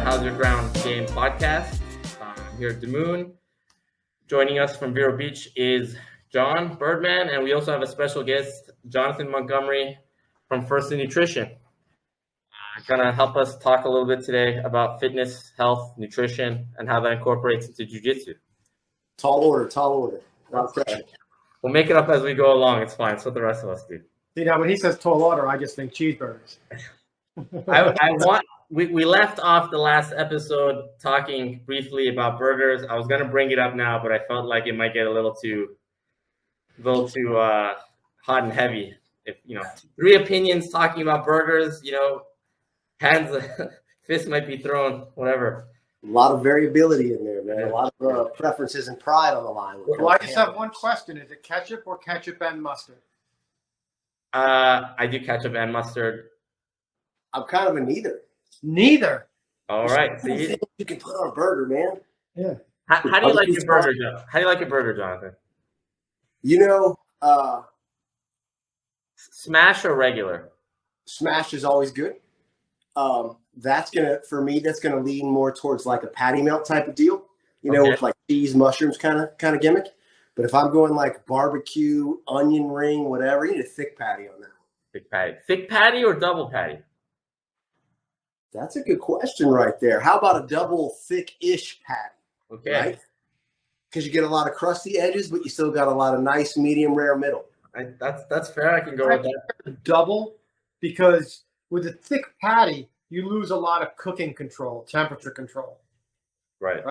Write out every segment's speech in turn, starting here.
How's Your Ground Game podcast. I'm here at Damoon. Joining us from Vero Beach is John Birdman, and we also have a special guest, Jonathan Montgomery from First in Nutrition. Going to help us talk a little bit today about fitness, health, nutrition, and how that incorporates into Jiu-Jitsu. Tall order. Not pressure. We'll make it up as we go along. It's fine. It's what the rest of us do. See, now when he says tall order, I just think cheeseburgers. We left off the last episode talking briefly about burgers. I was going to bring it up now, but I felt like it might get a little too hot and heavy. If three opinions talking about burgers, fists might be thrown, whatever. A lot of variability in there, man. A lot of preferences and pride on the line. Well, I just have one question. Is it ketchup or ketchup and mustard? I do ketchup and mustard. I'm kind of a neither. Neither. All right. So you can put on a burger, man. Yeah. How do you like your burger, John? How do you like your burger, Jonathan? Smash or regular? Smash is always good. That's gonna lean more towards like a patty melt type of deal, with like cheese, mushrooms kind of gimmick. But if I'm going like barbecue, onion ring, whatever, you need a thick patty on that. Thick patty or double patty? That's a good question right there. How about a double thick-ish patty? Okay. Right? Because you get a lot of crusty edges, but you still got a lot of nice medium rare middle. That's fair. I can go with that. Double, because with a thick patty, you lose a lot of cooking control, temperature control. Right.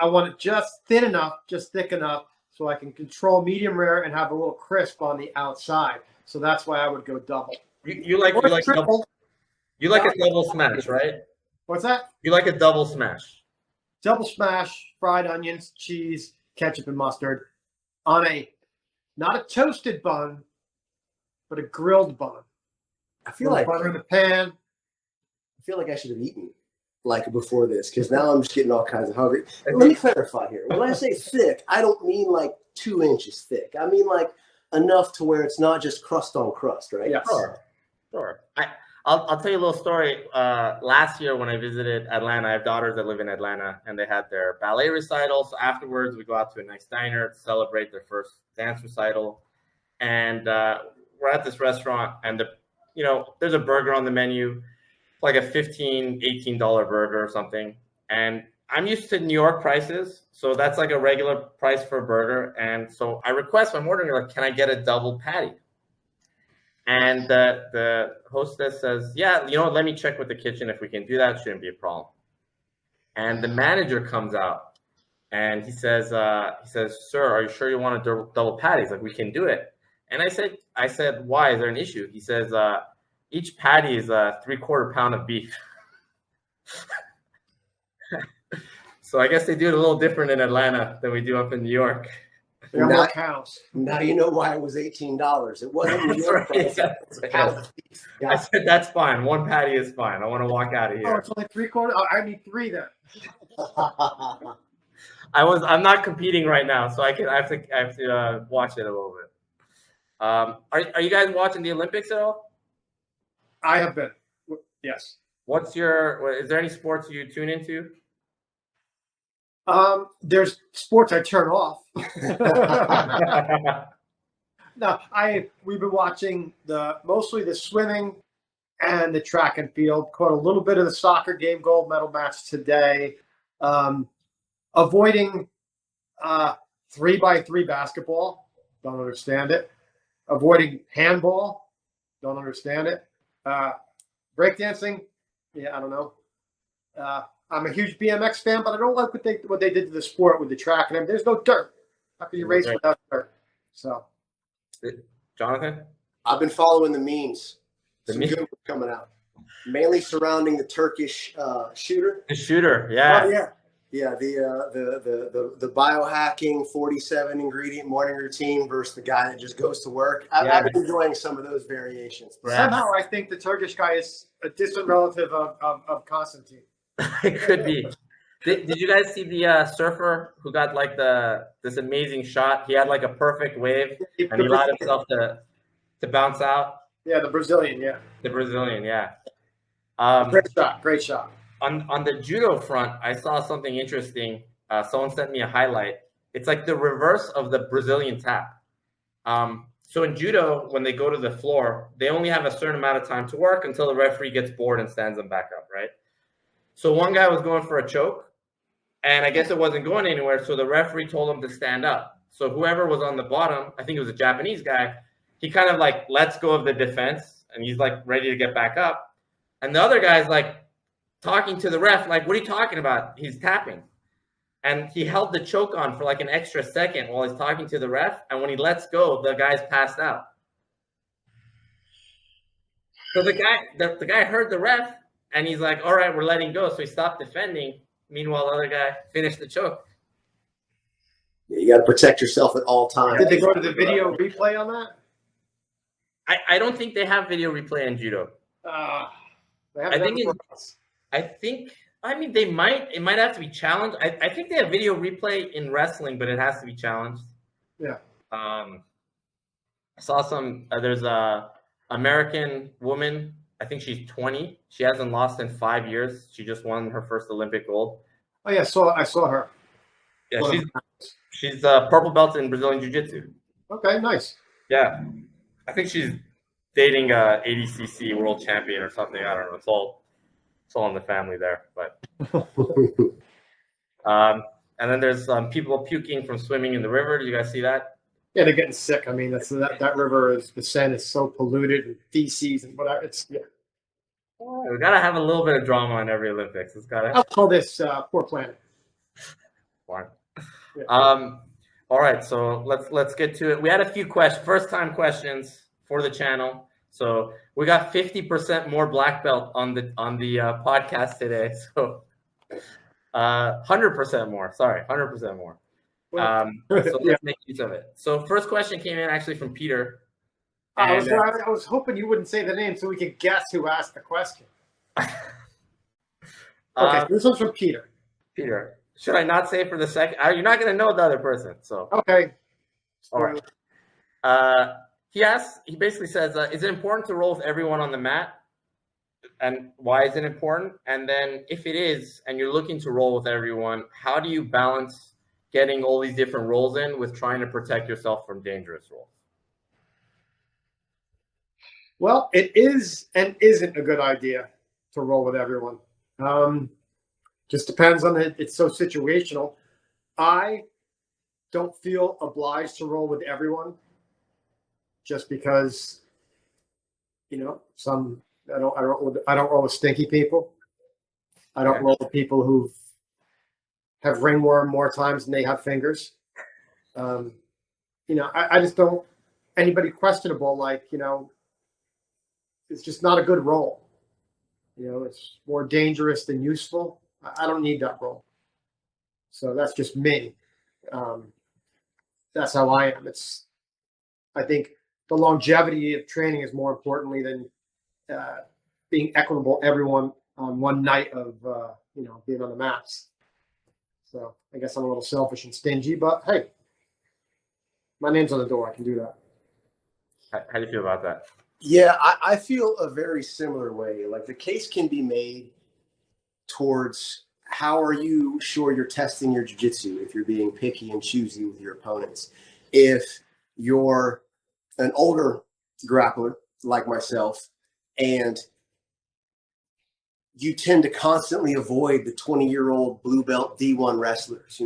I want it just thin enough, just thick enough, so I can control medium rare and have a little crisp on the outside. So that's why I would go double. You like double? You like a double smash, right? What's that? You like a double smash. Double smash, fried onions, cheese, ketchup, and mustard on not a toasted bun, but a grilled bun. I feel like butter in the pan. I feel like I should have eaten like before this, because now I'm just getting all kinds of hungry. Let me clarify here. When I say thick, I don't mean like 2 inches thick. I mean like enough to where it's not just crust on crust, right? Yeah. Sure. I'll tell you a little story. Last year when I visited Atlanta, I have daughters that live in Atlanta, and they had their ballet recital. So afterwards, we go out to a nice diner to celebrate their first dance recital. And we're at this restaurant, and there's a burger on the menu, like a $15, $18 burger or something. And I'm used to New York prices, so that's like a regular price for a burger. And so I request, I'm ordering, like, can I get a double patty? And the hostess says, yeah, let me check with the kitchen if we can do that. Shouldn't be a problem. And the manager comes out, and he says, sir, are you sure you want a double patty? He's like, we can do it. And I said, why? Is there an issue? He says, each patty is a 3/4 pound of beef. So I guess they do it a little different in Atlanta than we do up in New York. More cows. Now you know why it was $18. It wasn't New York price. I said that's fine. One patty is fine. I want to walk out of here. Oh, it's only 3/4. I need 3 then. I'm not competing right now, so I have to watch it a little bit. Are you guys watching the Olympics at all? I have been. Yes. Is there any sports you tune into? There's sports I turn off. No, we've been watching mostly the swimming and the track and field. Caught a little bit of the soccer game, gold medal match today. Avoiding 3x3 basketball. Don't understand it. Avoiding handball. Don't understand it. Breakdancing. Yeah, I don't know. I'm a huge BMX fan, but I don't like what they did to the sport with the track. And there's no dirt. How can you race without dirt? So, Jonathan, I've been following the memes. Some good ones coming out, mainly surrounding the Turkish shooter. The shooter, yeah. Oh, yeah. The biohacking 47 ingredient morning routine versus the guy that just goes to work. I've been enjoying some of those variations. Somehow, I think the Turkish guy is a distant relative of Constantine. It could be. Did you guys see the surfer who got like this amazing shot? He had like a perfect wave, and he allowed himself to bounce out. Yeah, the Brazilian. Yeah. The Brazilian, yeah. Great shot. Great shot. On the judo front, I saw something interesting. Someone sent me a highlight. It's like the reverse of the Brazilian tap. So in judo, when they go to the floor, they only have a certain amount of time to work until the referee gets bored and stands them back up, right? So one guy was going for a choke, and I guess it wasn't going anywhere, so the referee told him to stand up. So whoever was on the bottom, I think it was a Japanese guy, he kind of like lets go of the defense, and he's like ready to get back up. And the other guy's like talking to the ref, like, what are you talking about? He's tapping. And he held the choke on for like an extra second while he's talking to the ref. And when he lets go, the guy's passed out. So the guy heard the ref, and he's like, all right, we're letting go. So he stopped defending. Meanwhile, the other guy finished the choke. Yeah, you got to protect yourself at all times. Did they go to the video replay on that? I don't think they have video replay in judo. I mean, they might. It might have to be challenged. I think they have video replay in wrestling, but it has to be challenged. Yeah. I saw some. There's a American woman. I think she's 20. She hasn't lost in 5 years. She just won her first Olympic gold. Oh yeah, I saw her. Yeah, she's a purple belt in Brazilian Jiu-Jitsu. Okay, nice. Yeah, I think she's dating a ADCC world champion or something. I don't know. It's all in the family there. But and then there's people puking from swimming in the river. Did you guys see that? Yeah, they're getting sick. I mean, that river is, the sand is so polluted and feces and whatever. It's We gotta have a little bit of drama on every Olympics. It's gotta. I'll call this poor planet. Fine. Yeah. All right, so let's get to it. We had a few first time questions for the channel. So we got 50% more black belt on the podcast today. So 100% more. Sorry, 100% more. So let's make use of it. So first question came in actually from Peter. I was hoping you wouldn't say the name so we could guess who asked the question. Okay, this one's from Peter. Peter, should I not say for the second? You're not going to know the other person. So okay. All right. He basically says, is it important to roll with everyone on the mat? And why is it important? And then if it is, and you're looking to roll with everyone, how do you balance getting all these different rolls in with trying to protect yourself from dangerous rolls? Well, it is and isn't a good idea to roll with everyone. Just depends on it. It's so situational. I don't feel obliged to roll with everyone just because, I don't roll with stinky people. I don't roll with people who have ringworm more times than they have fingers. I just don't, anybody questionable, it's just not a good roll. It's more dangerous than useful. I don't need that roll. So that's just me. That's how I am. I think the longevity of training is more importantly than being equitable everyone on one night of being on the mats. So I guess I'm a little selfish and stingy, but hey, my name's on the door. I can do that. How do you feel about that? Yeah, I feel a very similar way. Like the case can be made towards how are you sure you're testing your jiu-jitsu if you're being picky and choosy with your opponents. If you're an older grappler like myself and you tend to constantly avoid the 20-year-old blue belt D1 wrestlers,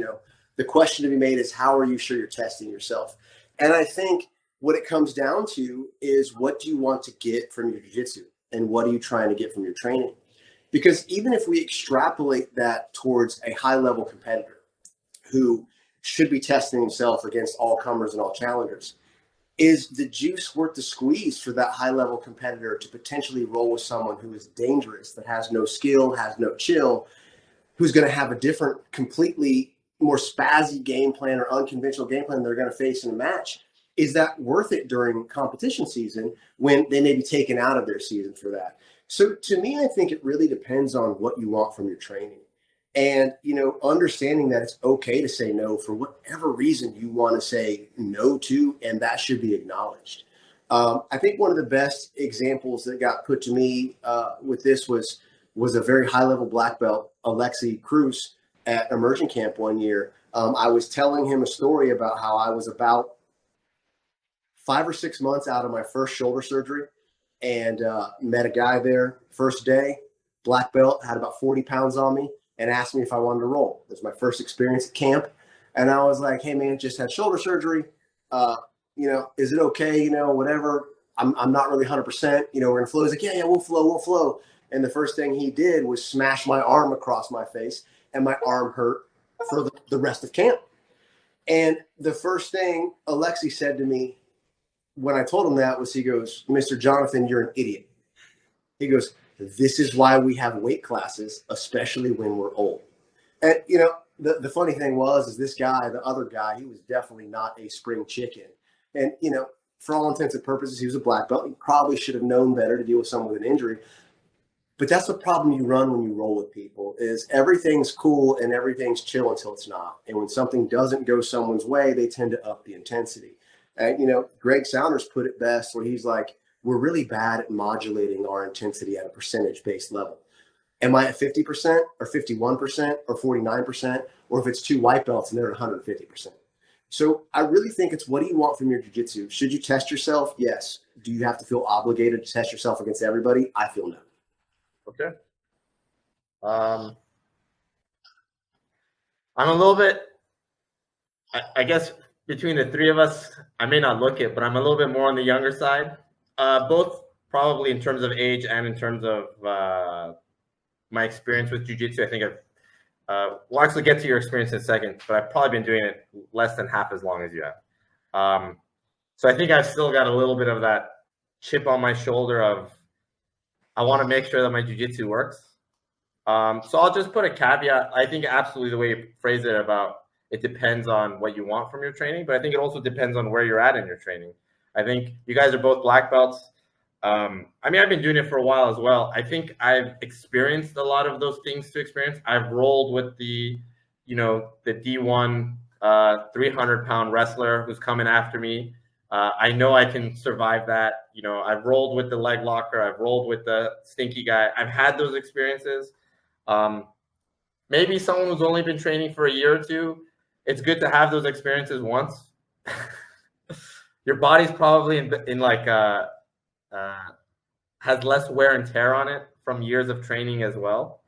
the question to be made is how are you sure you're testing yourself? And I think what it comes down to is what do you want to get from your jiu-jitsu and what are you trying to get from your training? Because even if we extrapolate that towards a high-level competitor who should be testing himself against all comers and all challengers, is the juice worth the squeeze for that high-level competitor to potentially roll with someone who is dangerous, that has no skill, has no chill, who's going to have a different, completely more spazzy game plan or unconventional game plan they're going to face in a match? Is that worth it during competition season when they may be taken out of their season for that? So to me, I think it really depends on what you want from your training and, understanding that it's okay to say no for whatever reason you want to say no to, and that should be acknowledged. I think one of the best examples that got put to me with this was a very high-level black belt, Alexi Cruz, at immersion camp one year. I was telling him a story about how I was about 5 or 6 months out of my first shoulder surgery and met a guy there first day, black belt, had about 40 pounds on me, and asked me if I wanted to roll. It was my first experience at camp. And I was like, hey, man, just had shoulder surgery. Is it okay? Whatever. I'm not really 100%. We're going to flow. He's like, yeah, we'll flow. And the first thing he did was smash my arm across my face, and my arm hurt for the rest of camp. And the first thing Alexi said to me when I told him that was, he goes, Mr. Jonathan, you're an idiot. He goes, this is why we have weight classes, especially when we're old. And, the funny thing is this guy, the other guy, he was definitely not a spring chicken. And, for all intents and purposes, he was a black belt. He probably should have known better to deal with someone with an injury. But that's the problem you run when you roll with people is everything's cool and everything's chill until it's not. And when something doesn't go someone's way, they tend to up the intensity. And, Greg Saunders put it best where he's like, we're really bad at modulating our intensity at a percentage-based level. Am I at 50% or 51% or 49%, or if it's 2 white belts and they're at 150%? So I really think it's, what do you want from your jiu-jitsu? Should you test yourself? Yes. Do you have to feel obligated to test yourself against everybody? I feel no. Okay. I'm a little bit, I guess between the three of us, I may not look it, but I'm a little bit more on the younger side, both probably in terms of age and in terms of my experience with jiu-jitsu. I think we'll actually get to your experience in a second, but I've probably been doing it less than half as long as you have. So I think I've still got a little bit of that chip on my shoulder of, I want to make sure that my jiu-jitsu works. So I'll just put a caveat. I think absolutely the way you phrase it about it depends on what you want from your training, but I think it also depends on where you're at in your training. I think you guys are both black belts. I've been doing it for a while as well. I think I've experienced a lot of those things to experience. I've rolled with the D1 300-pound wrestler who's coming after me. I know I can survive that. I've rolled with the leg locker. I've rolled with the stinky guy. I've had those experiences. Maybe someone who's only been training for a year or two, it's good to have those experiences once. Your body's probably has less wear and tear on it from years of training as well.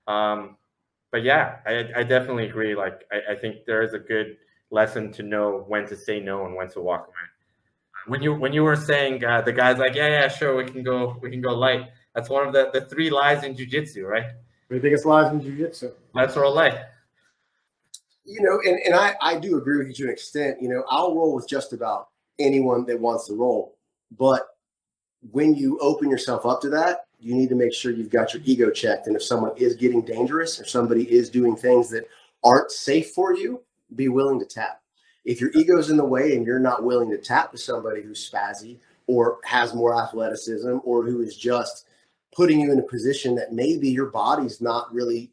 But yeah, I definitely agree. I think there is a good lesson to know when to say no and when to walk away. When you were saying the guy's like, yeah, sure, we can go light. That's one of the 3 lies in jiu-jitsu, right? The biggest lies in jiu-jitsu. Let's roll light. And I do agree with you to an extent. I'll roll with just about anyone that wants to roll. But when you open yourself up to that, you need to make sure you've got your ego checked. And if someone is getting dangerous or somebody is doing things that aren't safe for you, be willing to tap. If your ego's in the way and you're not willing to tap to somebody who's spazzy or has more athleticism or who is just putting you in a position that maybe your body's not really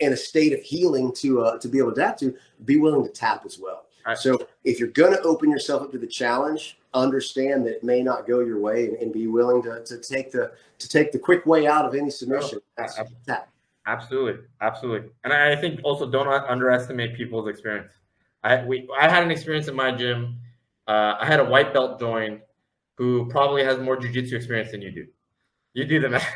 in a state of healing to be able to adapt to, be willing to tap as well. Right. So if you're going to open yourself up to the challenge, understand that it may not go your way and be willing to take the quick way out of any submission. Tap. Absolutely. And I think also don't underestimate people's experience. I had an experience in my gym. I had a white belt join who probably has more jiu-jitsu experience than you do. You do the math.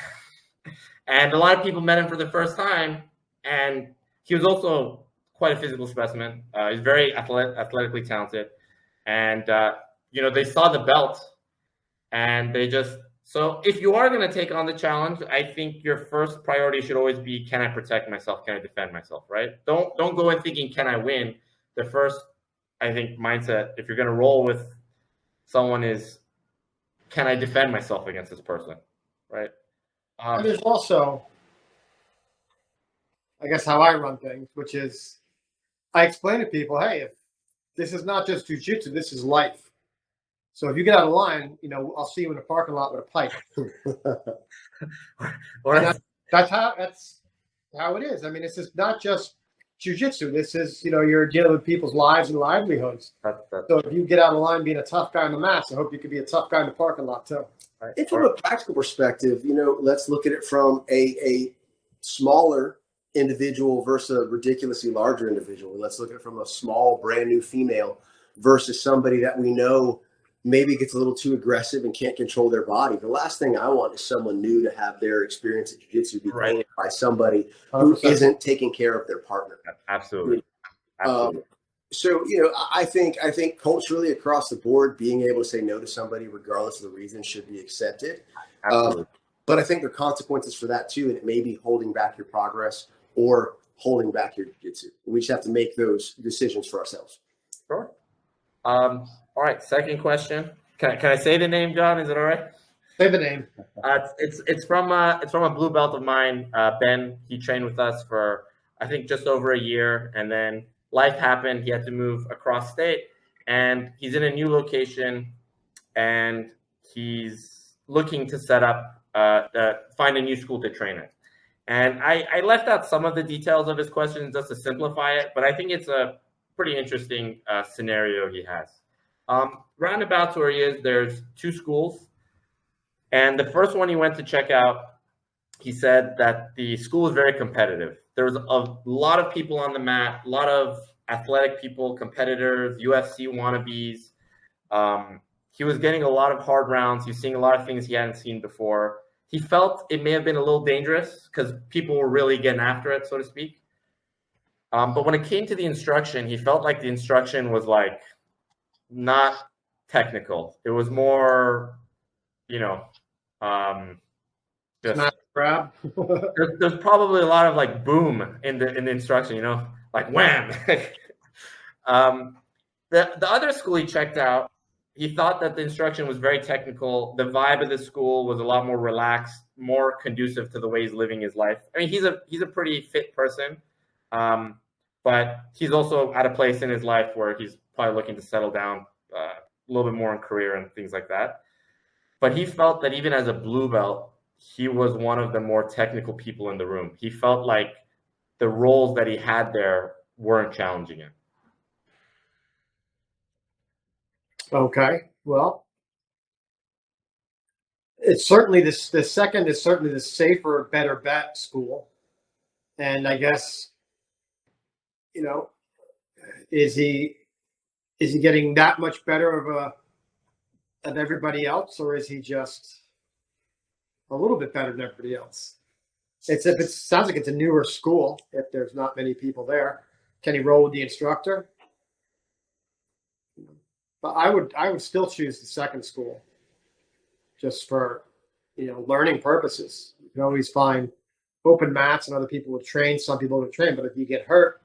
And a lot of people met him for the first time, and he was also quite a physical specimen. He's very athletically talented. And, they saw the belt, and they just – so if you are going to take on the challenge, I think your first priority should always be, can I protect myself? Can I defend myself, right? Don't go in thinking, can I win? The first, I think, mindset, if you're going to roll with someone is, can I defend myself against this person, right? And there's also, I guess, how I run things, which is I explain to people, hey, if this is not just jiu-jitsu, this is life. So if you get out of line, I'll see you in the parking lot with a pipe. That's how it is. I mean, it's just not just jiu-jitsu. This is, you're dealing with people's lives and livelihoods. So if you get out of line being a tough guy on the mats, I hope you could be a tough guy in the parking lot too. Right. And from a practical perspective, let's look at it from a smaller individual versus a ridiculously larger individual. Let's look at it from a small, brand new female versus somebody that we know maybe gets a little too aggressive and can't control their body. The last thing I want is someone new to have their experience at jiu-jitsu be tainted by somebody who 100%. isn't taking care of their partner. Absolutely. So, I think culturally across the board, being able to say no to somebody, regardless of the reason, should be accepted. Absolutely. But I think there are consequences for that too, and it may be holding back your progress or holding back your jiu-jitsu. We just have to make those decisions for ourselves. Sure. All right. Second question. Can I say the name, John? Is it all right? Say the name. It's from a blue belt of mine, Ben. He trained with us for I think just over a year, and then life happened. He had to move across state, and he's in a new location, and he's looking to set up, find a new school to train at. And I left out some of the details of his questions just to simplify it, but I think it's a pretty interesting scenario he has. Roundabouts where he is, there's two schools, and the first one he went to check out, he said that the school is very competitive. There was a lot of people on the mat, a lot of athletic people, competitors, UFC wannabes. He was getting a lot of hard rounds. He was seeing a lot of things he hadn't seen before. He felt it may have been a little dangerous because people were really getting after it, so to speak. But when it came to the instruction, he felt like the instruction was like not technical. It was more, just grab. there's probably a lot of like boom in the instruction, like wham. The other school he checked out, he thought that the instruction was very technical. The vibe of the school was a lot more relaxed, more conducive to the way he's living his life. I mean, he's a pretty fit person, but he's also at a place in his life where he's probably looking to settle down a little bit more in career and things like that. But he felt that even as a blue belt, he was one of the more technical people in the room. He felt like the roles that he had there weren't challenging him. Okay. Well, it's certainly the second is certainly the safer, better bet school. And I guess, is he getting that much better of everybody else, or is he just a little bit better than everybody else? It sounds like it's a newer school. If there's not many people there, can he roll with the instructor? But I would still choose the second school, just for learning purposes. You can always find open mats and other people will train. Some people will train, but if you get hurt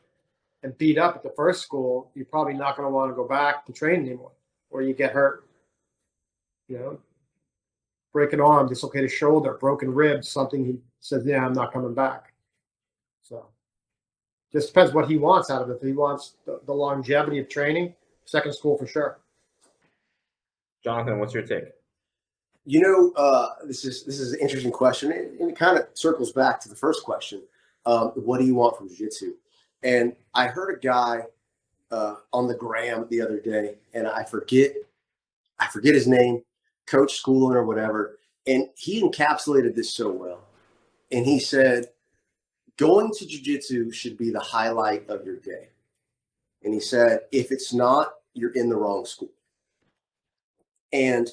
and beat up at the first school, you're probably not going to want to go back to train anymore. Or you get hurt, break an arm, dislocate a shoulder, broken ribs, something he says, yeah, I'm not coming back. So just depends what he wants out of it. If he wants the longevity of training, second school for sure. Jonathan, what's your take? This is an interesting question, and it kind of circles back to the first question. What do you want from jiu-jitsu? And I heard a guy on the gram the other day, and I forget his name, coach, schooling, or whatever, and he encapsulated this so well. And he said, going to jiu-jitsu should be the highlight of your day. And he said, if it's not, you're in the wrong school. And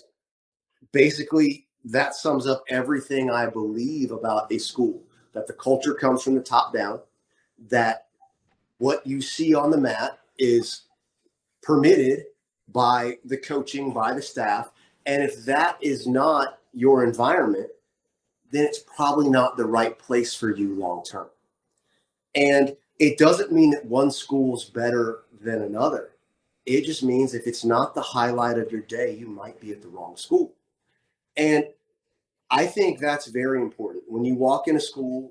basically, that sums up everything I believe about a school, that the culture comes from the top down, that what you see on the mat is permitted by the coaching, by the staff. And if that is not your environment, then it's probably not the right place for you long term. And it doesn't mean that one school's better than another. It just means if it's not the highlight of your day, you might be at the wrong school. And I think that's very important. When you walk in a school,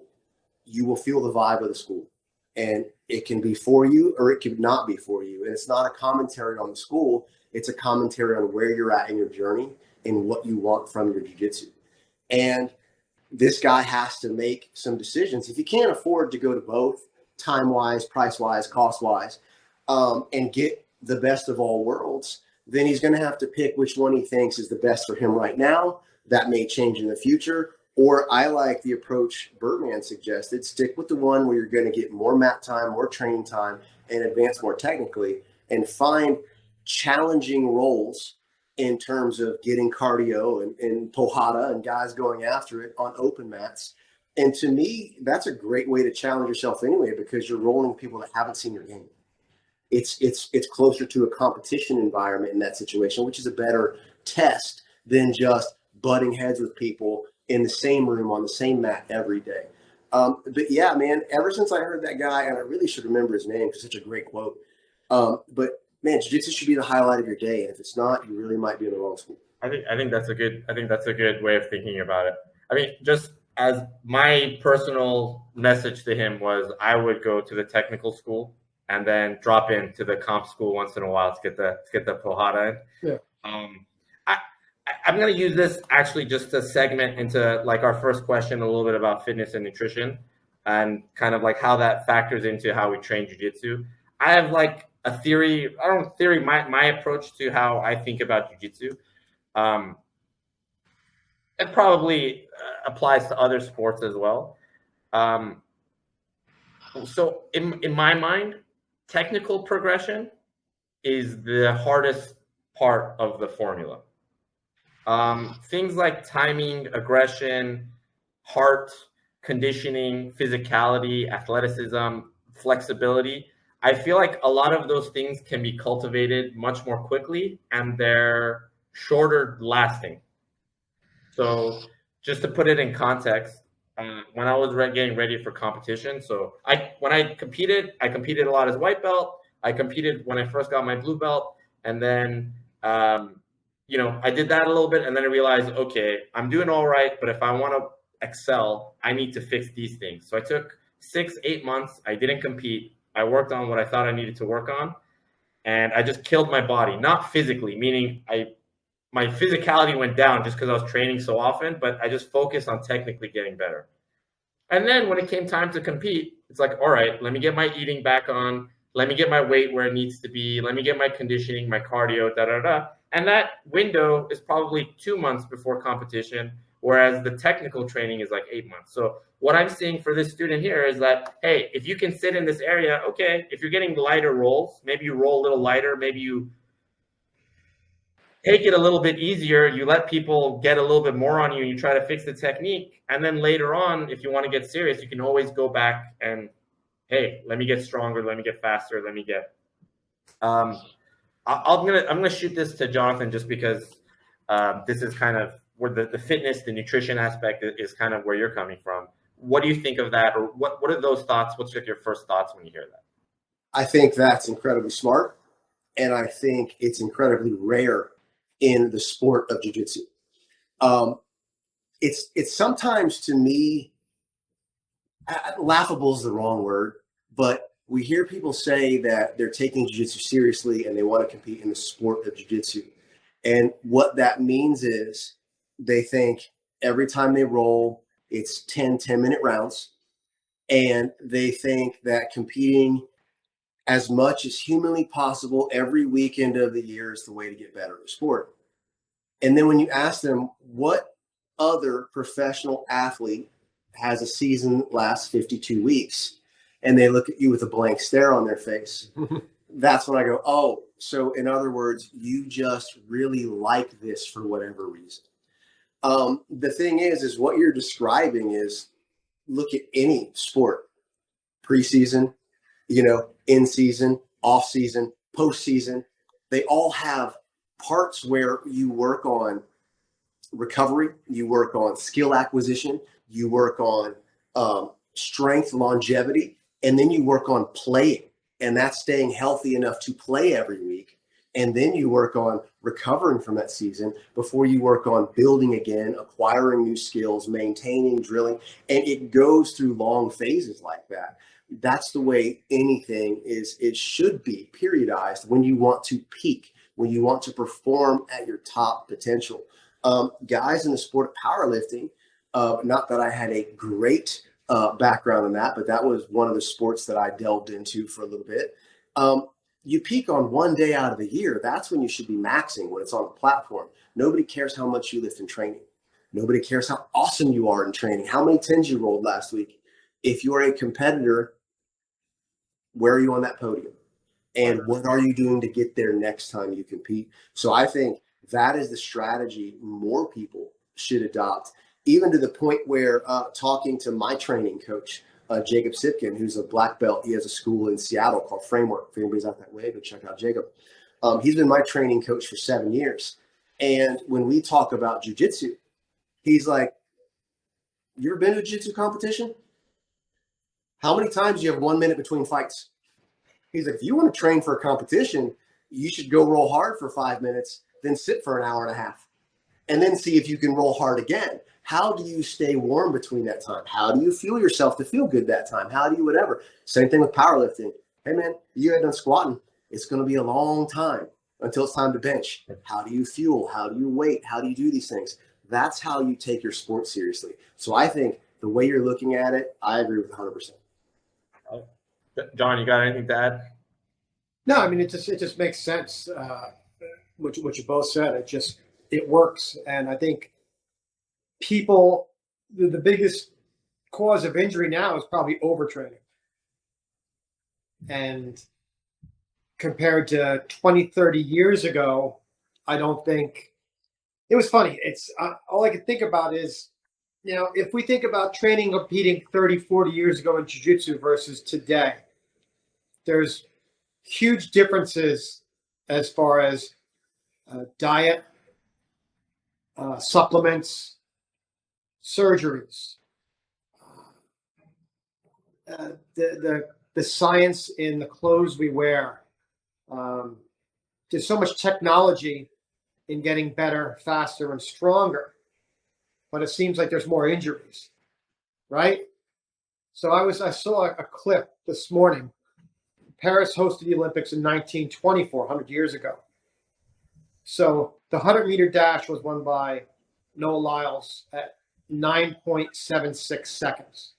you will feel the vibe of the school. And it can be for you or it can not be for you. And it's not a commentary on the school. It's a commentary on where you're at in your journey and what you want from your jiu-jitsu. And this guy has to make some decisions. If you can't afford to go to both, time-wise, price-wise, cost-wise, and get the best of all worlds, then he's going to have to pick which one he thinks is the best for him right now. That may change in the future. Or I like the approach Birdman suggested, stick with the one where you're going to get more mat time, more training time, and advance more technically, and find challenging roles in terms of getting cardio and pojada and guys going after it on open mats. And to me, that's a great way to challenge yourself anyway, because you're rolling people that haven't seen your game. It's closer to a competition environment in that situation, which is a better test than just butting heads with people in the same room on the same mat every day. But yeah, man, ever since I heard that guy, and I really should remember his name because it's such a great quote. But man, jiu-jitsu should be the highlight of your day. And if it's not, you really might be in the wrong school. I think that's a good way of thinking about it. I mean, just as my personal message to him was, I would go to the technical school and then drop into the comp school once in a while to get the pojada in. Yeah. I'm going to use this actually just to segment into like our first question a little bit about fitness and nutrition and kind of like how that factors into how we train jiu-jitsu. I have like a theory, my approach to how I think about jiu-jitsu. It probably applies to other sports as well. So in my mind, technical progression is the hardest part of the formula. Things like timing, aggression, heart, conditioning, physicality, athleticism, flexibility. I feel like a lot of those things can be cultivated much more quickly and they're shorter lasting. So just to put it in context, when I was getting ready for competition, so when I competed a lot as white belt. I competed when I first got my blue belt, and then I did that a little bit, and then I realized, okay, I'm doing all right, but if I want to excel, I need to fix these things. So I took 6-8 months. I didn't compete. I worked on what I thought I needed to work on, and I just killed my body, not physically, meaning my physicality went down just because I was training so often, but I just focused on technically getting better. And then when it came time to compete, it's like, all right, let me get my eating back on. Let me get my weight where it needs to be. Let me get my conditioning, my cardio, da-da-da. And that window is probably 2 months before competition, whereas the technical training is like 8 months. So what I'm seeing for this student here is that, hey, if you can sit in this area, okay, if you're getting lighter rolls, maybe you roll a little lighter, maybe you take it a little bit easier, you let people get a little bit more on you, and you try to fix the technique. And then later on, if you want to get serious, you can always go back and, hey, let me get stronger, let me get faster, let me get I'm gonna shoot this to Jonathan just because this is kind of where the fitness, the nutrition aspect is kind of where you're coming from. What do you think of that, or what are those thoughts? What's like your first thoughts when you hear that? I think that's incredibly smart, and I think it's incredibly rare in the sport of jiu-jitsu. It's sometimes, to me, laughable is the wrong word, but we hear people say that they're taking jiu-jitsu seriously and they want to compete in the sport of jiu-jitsu. And what that means is they think every time they roll, it's 10-minute rounds. And they think that competing as much as humanly possible every weekend of the year is the way to get better at the sport. And then when you ask them, what other professional athlete has a season that lasts 52 weeks? And they look at you with a blank stare on their face. That's when I go, oh, so in other words, you just really like this for whatever reason. The thing is what you're describing is, look at any sport, preseason, in season, off season, postseason. They all have parts where you work on recovery, you work on skill acquisition, you work on strength, longevity, and then you work on playing, and that's staying healthy enough to play every week. And then you work on recovering from that season before you work on building again, acquiring new skills, maintaining, drilling. And it goes through long phases like that. That's the way anything is. It should be periodized when you want to peak, when you want to perform at your top potential. Guys in the sport of powerlifting, not that I had a great background in that, but that was one of the sports that I delved into for a little bit. You peak on one day out of the year. That's when you should be maxing, when it's on the platform. Nobody cares how much you lift in training. Nobody cares how awesome you are in training, how many tens you rolled last week. If you're a competitor, where are you on that podium? And what are you doing to get there next time you compete? So I think that is the strategy more people should adopt, even to the point where talking to my training coach, Jacob Sipkin, who's a black belt. He has a school in Seattle called Framework. If anybody's out that way, go check out Jacob. He's been my training coach for 7 years. And when we talk about jiu-jitsu, he's like, you ever been to a jiu-jitsu competition? How many times do you have 1 minute between fights? He's like, if you want to train for a competition, you should go roll hard for 5 minutes, then sit for an hour and a half, and then see if you can roll hard again. How do you stay warm between that time? How do you fuel yourself to feel good that time? How do you whatever? Same thing with powerlifting. Hey, man, you get done squatting. It's going to be a long time until it's time to bench. How do you fuel? How do you wait? How do you do these things? That's how you take your sport seriously. So I think the way you're looking at it, I agree with 100%. John, you got anything to add? No, I mean, it just makes sense, what you both said. It works. And I think people, the biggest cause of injury now is probably overtraining. And compared to 20, 30 years ago, I don't think it was funny. It's all I can think about is, if we think about training, competing 30, 40 years ago in jiu-jitsu versus today, there's huge differences as far as diet, supplements, surgeries, the science in the clothes we wear. There's so much technology in getting better, faster, and stronger, but it seems like there's more injuries, right? So I saw a clip this morning. Paris hosted the Olympics in 1924, 100 years ago. So the 100-meter dash was won by Noah Lyles at 9.76 seconds.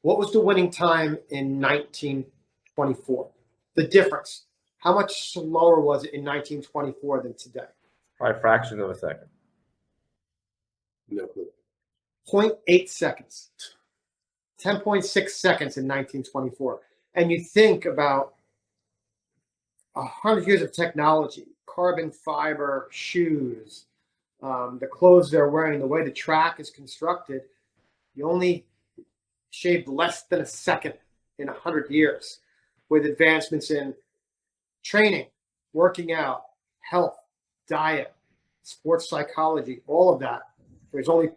What was the winning time in 1924? The difference. How much slower was it in 1924 than today? Probably fractions of a second. No clue. 0.8 seconds. 10.6 seconds in 1924. And you think about 100 years of technology, carbon fiber shoes, the clothes they're wearing, the way the track is constructed, you only shaved less than a second in 100 years with advancements in training, working out, health, diet, sports psychology, all of that. There's only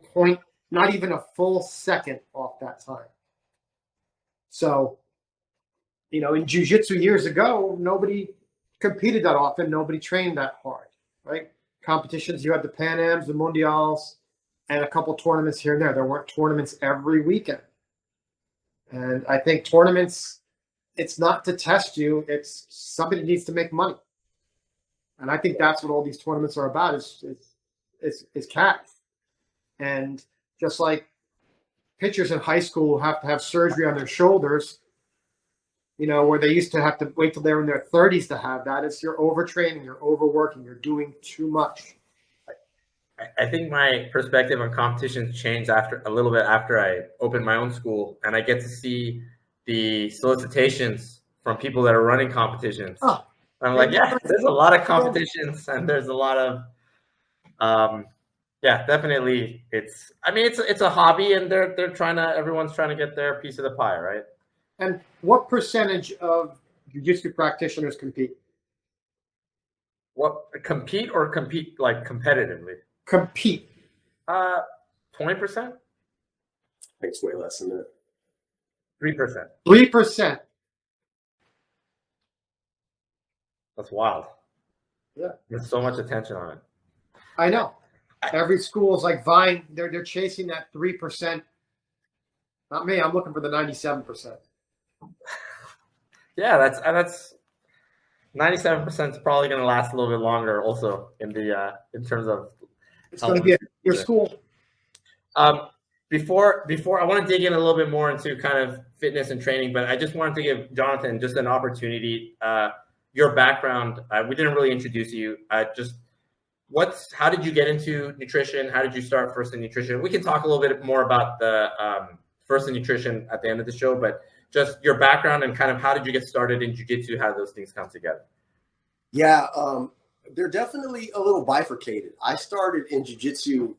not even a full second off that time. So, in jiu-jitsu years ago, nobody competed that often. Nobody trained that hard, right? Competitions, you had the Pan Ams, the Mundials, and a couple tournaments here and there. There weren't tournaments every weekend. And I think tournaments, it's not to test you. It's somebody needs to make money. And I think that's what all these tournaments are about is cash. And just like pitchers in high school have to have surgery on their shoulders, where they used to have to wait till they're in their 30s to have that. It's you're overtraining, you're overworking, you're doing too much. I think my perspective on competitions changed a little bit after I opened my own school, and I get to see the solicitations from people that are running competitions. Oh, I'm like, yeah, there's a lot of competitions, and there's a lot of, definitely. It's a hobby, and everyone's trying to get their piece of the pie, right? And what percentage of jiu-jitsu practitioners compete? What, compete like competitively? Compete. 20%? I think it's way less than that. 3%. 3%. That's wild. Yeah. There's so much attention on it. I know. Every school is like vying. They're chasing that 3%. Not me. I'm looking for the 97%. Yeah, that's 97% is probably going to last a little bit longer. Also, in terms of it's going to be at your school. before I want to dig in a little bit more into kind of fitness and training, but I just wanted to give Jonathan just an opportunity. Your background, we didn't really introduce you. How did you get into nutrition? How did you start First in Nutrition? We can talk a little bit more about the First in Nutrition at the end of the show, but just your background and kind of how did you get started in jiu-jitsu? How did those things come together? Yeah, they're definitely a little bifurcated. I started in jiu-jitsu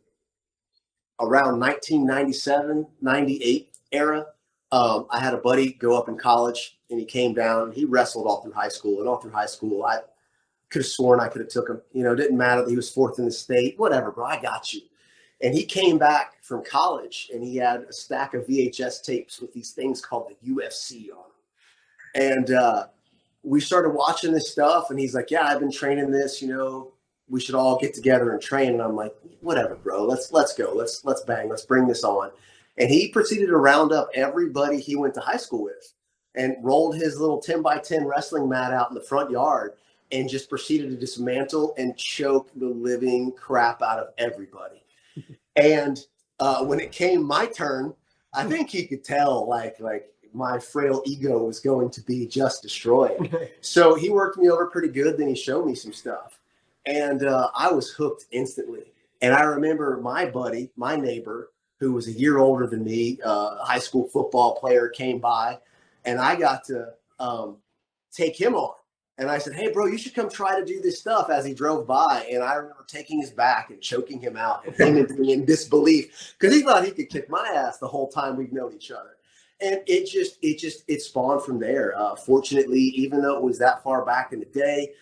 around 1997, 98 era. I had a buddy go up in college, and he came down. He wrestled all through high school, and all through high school, I could have sworn I could have took him. You know, it didn't matter that he was fourth in the state. Whatever, bro, I got you. And he came back from college, and he had a stack of VHS tapes with these things called the UFC on them. And we started watching this stuff, and he's like, yeah, I've been training this, you know, we should all get together and train. And I'm like, whatever, bro, let's go. Let's bang. Let's bring this on. And he proceeded to round up everybody he went to high school with and rolled his little 10 by 10 wrestling mat out in the front yard and just proceeded to dismantle and choke the living crap out of everybody. And when it came my turn, I think he could tell like my frail ego was going to be just destroyed. So he worked me over pretty good. Then he showed me some stuff. And I was hooked instantly. And I remember my buddy, my neighbor, who was a year older than me, a high school football player, came by. And I got to take him on. And I said, hey, bro, you should come try to do this stuff as he drove by. And I remember taking his back and choking him out and him in disbelief because he thought he could kick my ass the whole time we've known each other. And it spawned from there. Fortunately, even though it was that far back in the day,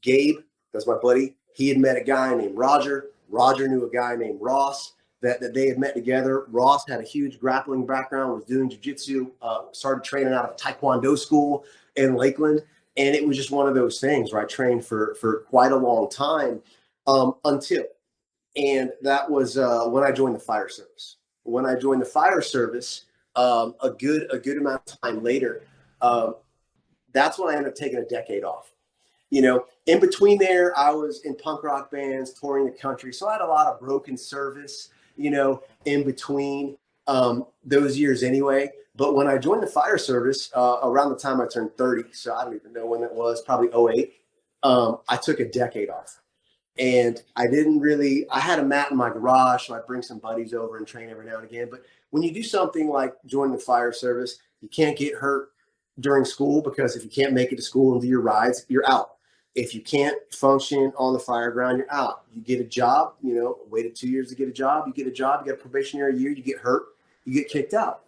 Gabe, that's my buddy, he had met a guy named Roger. Roger knew a guy named Ross that they had met together. Ross had a huge grappling background, was doing jiu-jitsu, started training out of a taekwondo school in Lakeland. And it was just one of those things where I trained for quite a long time and that was when I joined the fire service. When I joined the fire service, a good amount of time later, that's when I ended up taking a decade off. You know, in between there, I was in punk rock bands, touring the country. So I had a lot of broken service, you know, in between those years anyway. But when I joined the fire service around the time I turned 30, so I don't even know when that was, probably 08, I took a decade off. And I had a mat in my garage, so I'd bring some buddies over and train every now and again. But when you do something like join the fire service, you can't get hurt during school because if you can't make it to school and do your rides, you're out. If you can't function on the fire ground, you're out. You get a job, you know, waited 2 years to get a job. You get a job, you get a probationary year, you get hurt, you get kicked out.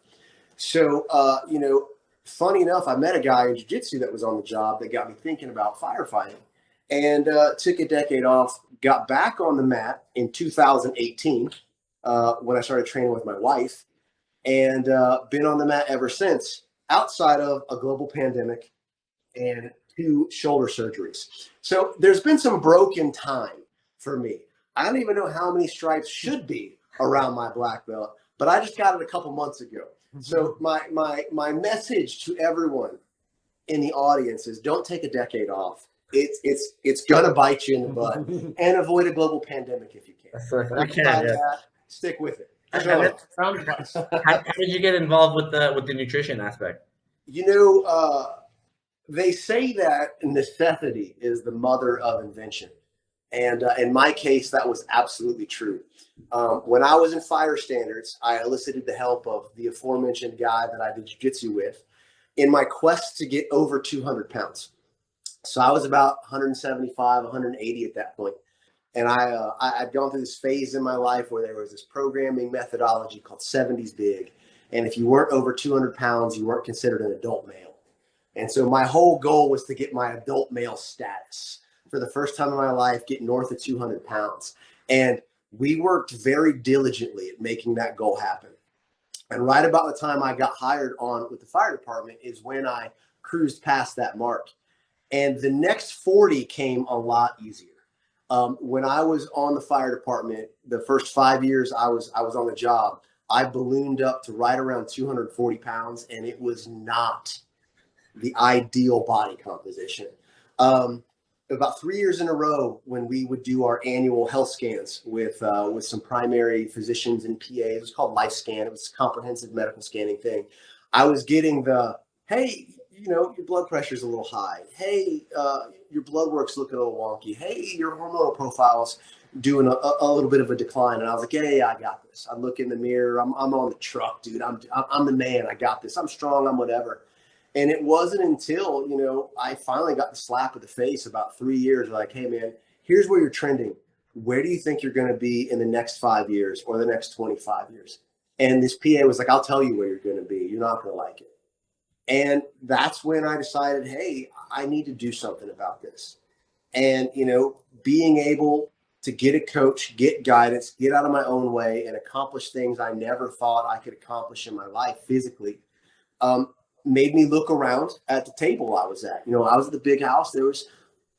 So, you know, funny enough, I met a guy in jiu-jitsu that was on the job that got me thinking about firefighting and took a decade off, got back on the mat in 2018 when I started training with my wife and been on the mat ever since outside of a global pandemic and 2 shoulder surgeries. So there's been some broken time for me. I don't even know how many stripes should be around my black belt, but I just got it a couple months ago. So my message to everyone in the audience is don't take a decade off. It's gonna bite you in the butt and avoid a global pandemic if you can. Stick with it. How did you get involved with the nutrition aspect? You know, they say that necessity is the mother of invention. And in my case, that was absolutely true. When I was in fire standards, I elicited the help of the aforementioned guy that I did jiu-jitsu with in my quest to get over 200 pounds. So I was about 175, 180 at that point. And I'd gone through this phase in my life where there was this programming methodology called 70s Big. And if you weren't over 200 pounds, you weren't considered an adult male. And so my whole goal was to get my adult male status for the first time in my life, get north of 200 pounds. And we worked very diligently at making that goal happen. And right about the time I got hired on with the fire department is when I cruised past that mark. And the next 40 came a lot easier. When I was on the fire department, the first 5 years I was on the job, I ballooned up to right around 240 pounds, and it was not the ideal body composition. about 3 years in a row when we would do our annual health scans with some primary physicians and PAs. It was called Life Scan. It was a comprehensive medical scanning thing. I was getting the, hey, you know, your blood pressure is a little high. Hey, your blood work's looking a little wonky. Hey, your hormonal profile's doing a little bit of a decline. And I was like, yeah, I got this. I look in the mirror. I'm on the truck, dude. I'm the man. I got this. I'm strong. I'm whatever. And it wasn't until, you know, I finally got the slap of the face about 3 years, like, hey, man, here's where you're trending. Where do you think you're going to be in the next 5 years or the next 25 years? And this PA was like, I'll tell you where you're going to be. You're not going to like it. And that's when I decided, hey, I need to do something about this. And, you know, being able to get a coach, get guidance, get out of my own way and accomplish things I never thought I could accomplish in my life physically, made me look around at the table I was at. You know, I was at the big house. There was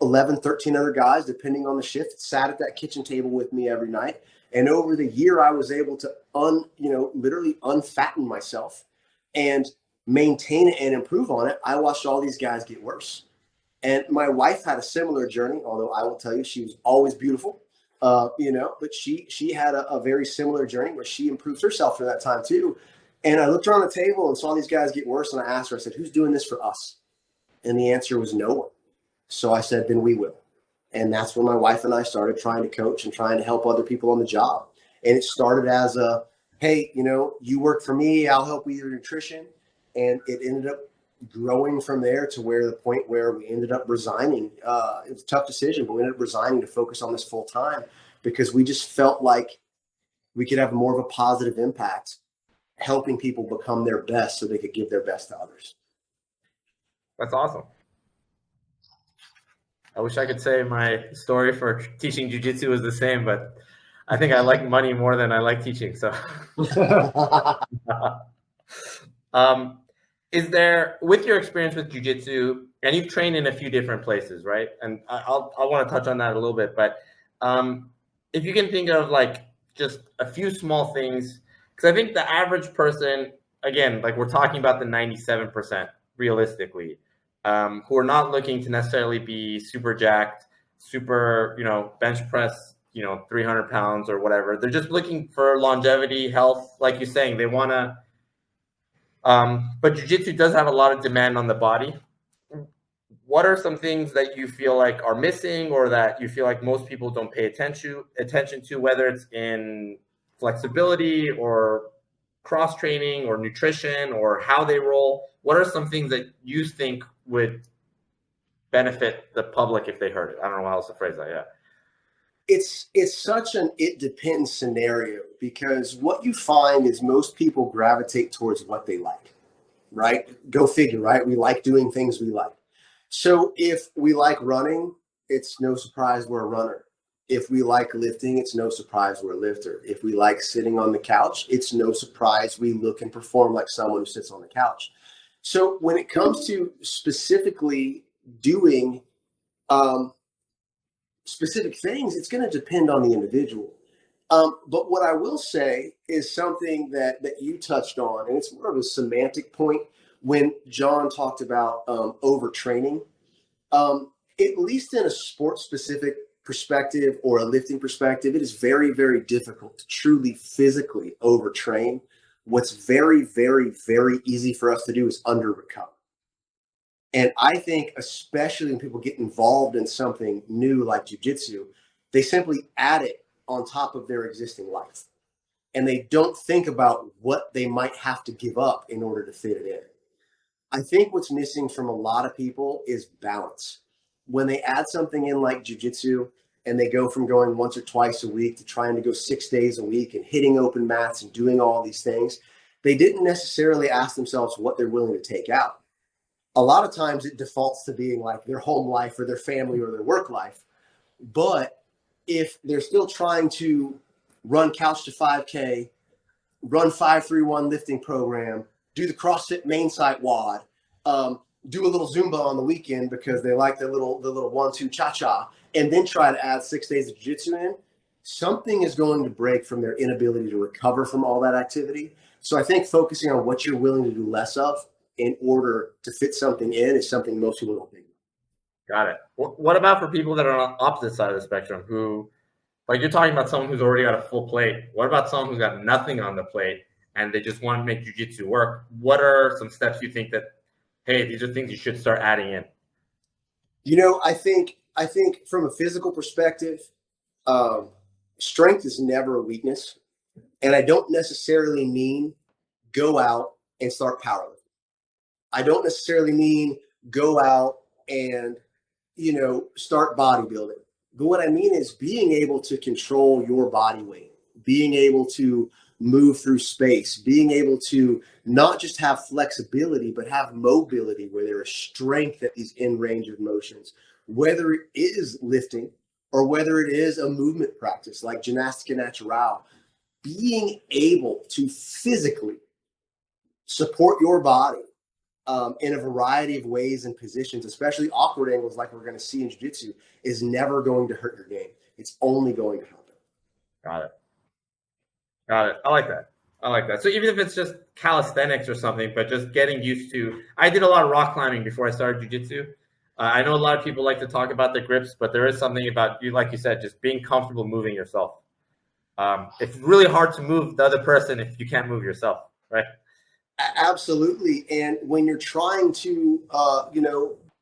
11, 13 other guys, depending on the shift, sat at that kitchen table with me every night. And over the year, I was able to, literally unfatten myself and maintain it and improve on it. I watched all these guys get worse. And my wife had a similar journey, although I will tell you, she was always beautiful, but she had a very similar journey where she improved herself during that time too. And I looked around the table and saw these guys get worse. And I asked her, I said, who's doing this for us? And the answer was no one. So I said, then we will. And that's when my wife and I started trying to coach and trying to help other people on the job. And it started as a, hey, you know, you work for me, I'll help with your nutrition. And it ended up growing from there to where the point where we ended up resigning. It was a tough decision, but we ended up resigning to focus on this full time because we just felt like we could have more of a positive impact helping people become their best so they could give their best to others. That's awesome. I wish I could say my story for teaching jiu-jitsu was the same, but I think I like money more than I like teaching. So is there, with your experience with jiu-jitsu, and you've trained in a few different places, right? And I want to touch on that a little bit, but if you can think of like just a few small things, because I think the average person, again, like we're talking about the 97% realistically, who are not looking to necessarily be super jacked, super, bench press, 300 pounds or whatever. They're just looking for longevity, health, like you're saying. They want to, but jiu-jitsu does have a lot of demand on the body. What are some things that you feel like are missing or that you feel like most people don't pay attention to, whether it's in flexibility or cross training or nutrition or how they roll? What are some things that you think would benefit the public if they heard it? I don't know how else to phrase that. Yeah. It's such an it depends scenario because what you find is most people gravitate towards what they like, right? Go figure, right? We like doing things we like. So if we like running, it's no surprise we're a runner. If we like lifting, it's no surprise we're a lifter. If we like sitting on the couch, it's no surprise we look and perform like someone who sits on the couch. So when it comes to specifically doing specific things, it's going to depend on the individual. But what I will say is something that you touched on, and it's more of a semantic point when John talked about overtraining. At least in a sport-specific perspective or a lifting perspective, it is very, very difficult to truly physically overtrain. What's very, very, very easy for us to do is under-recover. And I think especially when people get involved in something new like jiu-jitsu, they simply add it on top of their existing life. And they don't think about what they might have to give up in order to fit it in. I think what's missing from a lot of people is balance. When they add something in like jiu-jitsu and they go from going once or twice a week to trying to go 6 days a week and hitting open mats and doing all these things, they didn't necessarily ask themselves what they're willing to take out. A lot of times it defaults to being like their home life or their family or their work life. But if they're still trying to run couch to 5K, run 5-3-1 lifting program, do the CrossFit main site WOD, do a little Zumba on the weekend because they like the little 1-2 cha-cha, and then try to add 6 days of jiu-jitsu in, something is going to break from their inability to recover from all that activity. So I think focusing on what you're willing to do less of in order to fit something in is something most people don't think. Got it. What about for people that are on the opposite side of the spectrum who, like you're talking about someone who's already got a full plate. What about someone who's got nothing on the plate and they just want to make jiu-jitsu work? What are some steps you think that, hey, these are things you should start adding in? I think from a physical perspective, strength is never a weakness. And I don't necessarily mean go out and start powerlifting. I don't necessarily mean go out and, start bodybuilding. But what I mean is being able to control your body weight, being able to move through space, being able to not just have flexibility, but have mobility where there is strength at these in range of motions, whether it is lifting or whether it is a movement practice like gymnastica naturale, being able to physically support your body in a variety of ways and positions, especially awkward angles like we're going to see in jiu-jitsu, is never going to hurt your game. It's only going to help it. Got it. Got it. I like that. I like that. So even if it's just calisthenics or something, but just getting used to, I did a lot of rock climbing before I started jiu-jitsu. I know a lot of people like to talk about the grips, but there is something about you, like you said, just being comfortable moving yourself. It's really hard to move the other person if you can't move yourself, right? Absolutely. And when you're trying to,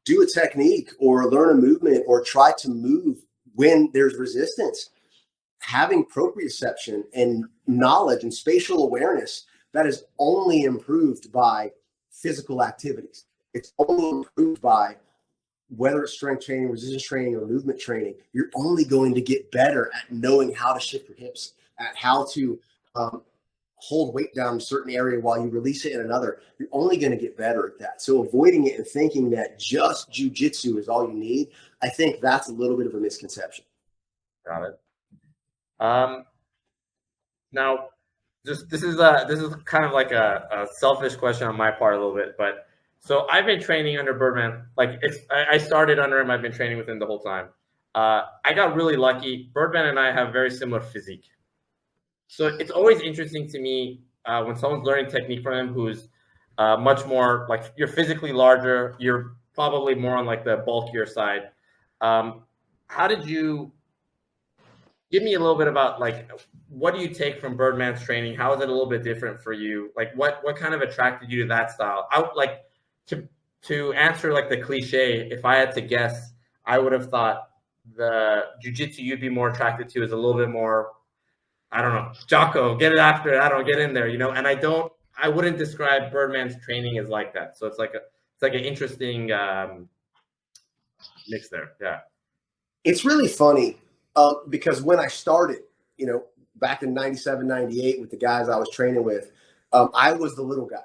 do a technique or learn a movement or try to move when there's resistance, having proprioception and knowledge and spatial awareness, that is only improved by physical activities. It's only improved by whether it's strength training, resistance training, or movement training. You're only going to get better at knowing how to shift your hips, at how to hold weight down in a certain area while you release it in another. You're only going to get better at that. So avoiding it and thinking that just jiu-jitsu is all you need, I think that's a little bit of a misconception. Got it. Now, this is kind of like a selfish question on my part a little bit, but so I've been training under Birdman. I started under him. I've been training with him the whole time. I got really lucky. Birdman and I have very similar physique. So it's always interesting to me when someone's learning technique from him who's much more like you're physically larger. You're probably more on like the bulkier side. How did you give me a little bit about like what do you take from Birdman's training? How is it a little bit different for you? Like what kind of attracted you to that style? I would like to answer like the cliche. If I had to guess, I would have thought the jiu-jitsu you'd be more attracted to is a little bit more, I don't know, Jocko, get it after it. I don't get in there, and I wouldn't describe Birdman's training as like that. So it's like an interesting mix there. Yeah. It's really funny because when I started, back in 97, 98 with the guys I was training with, I was the little guy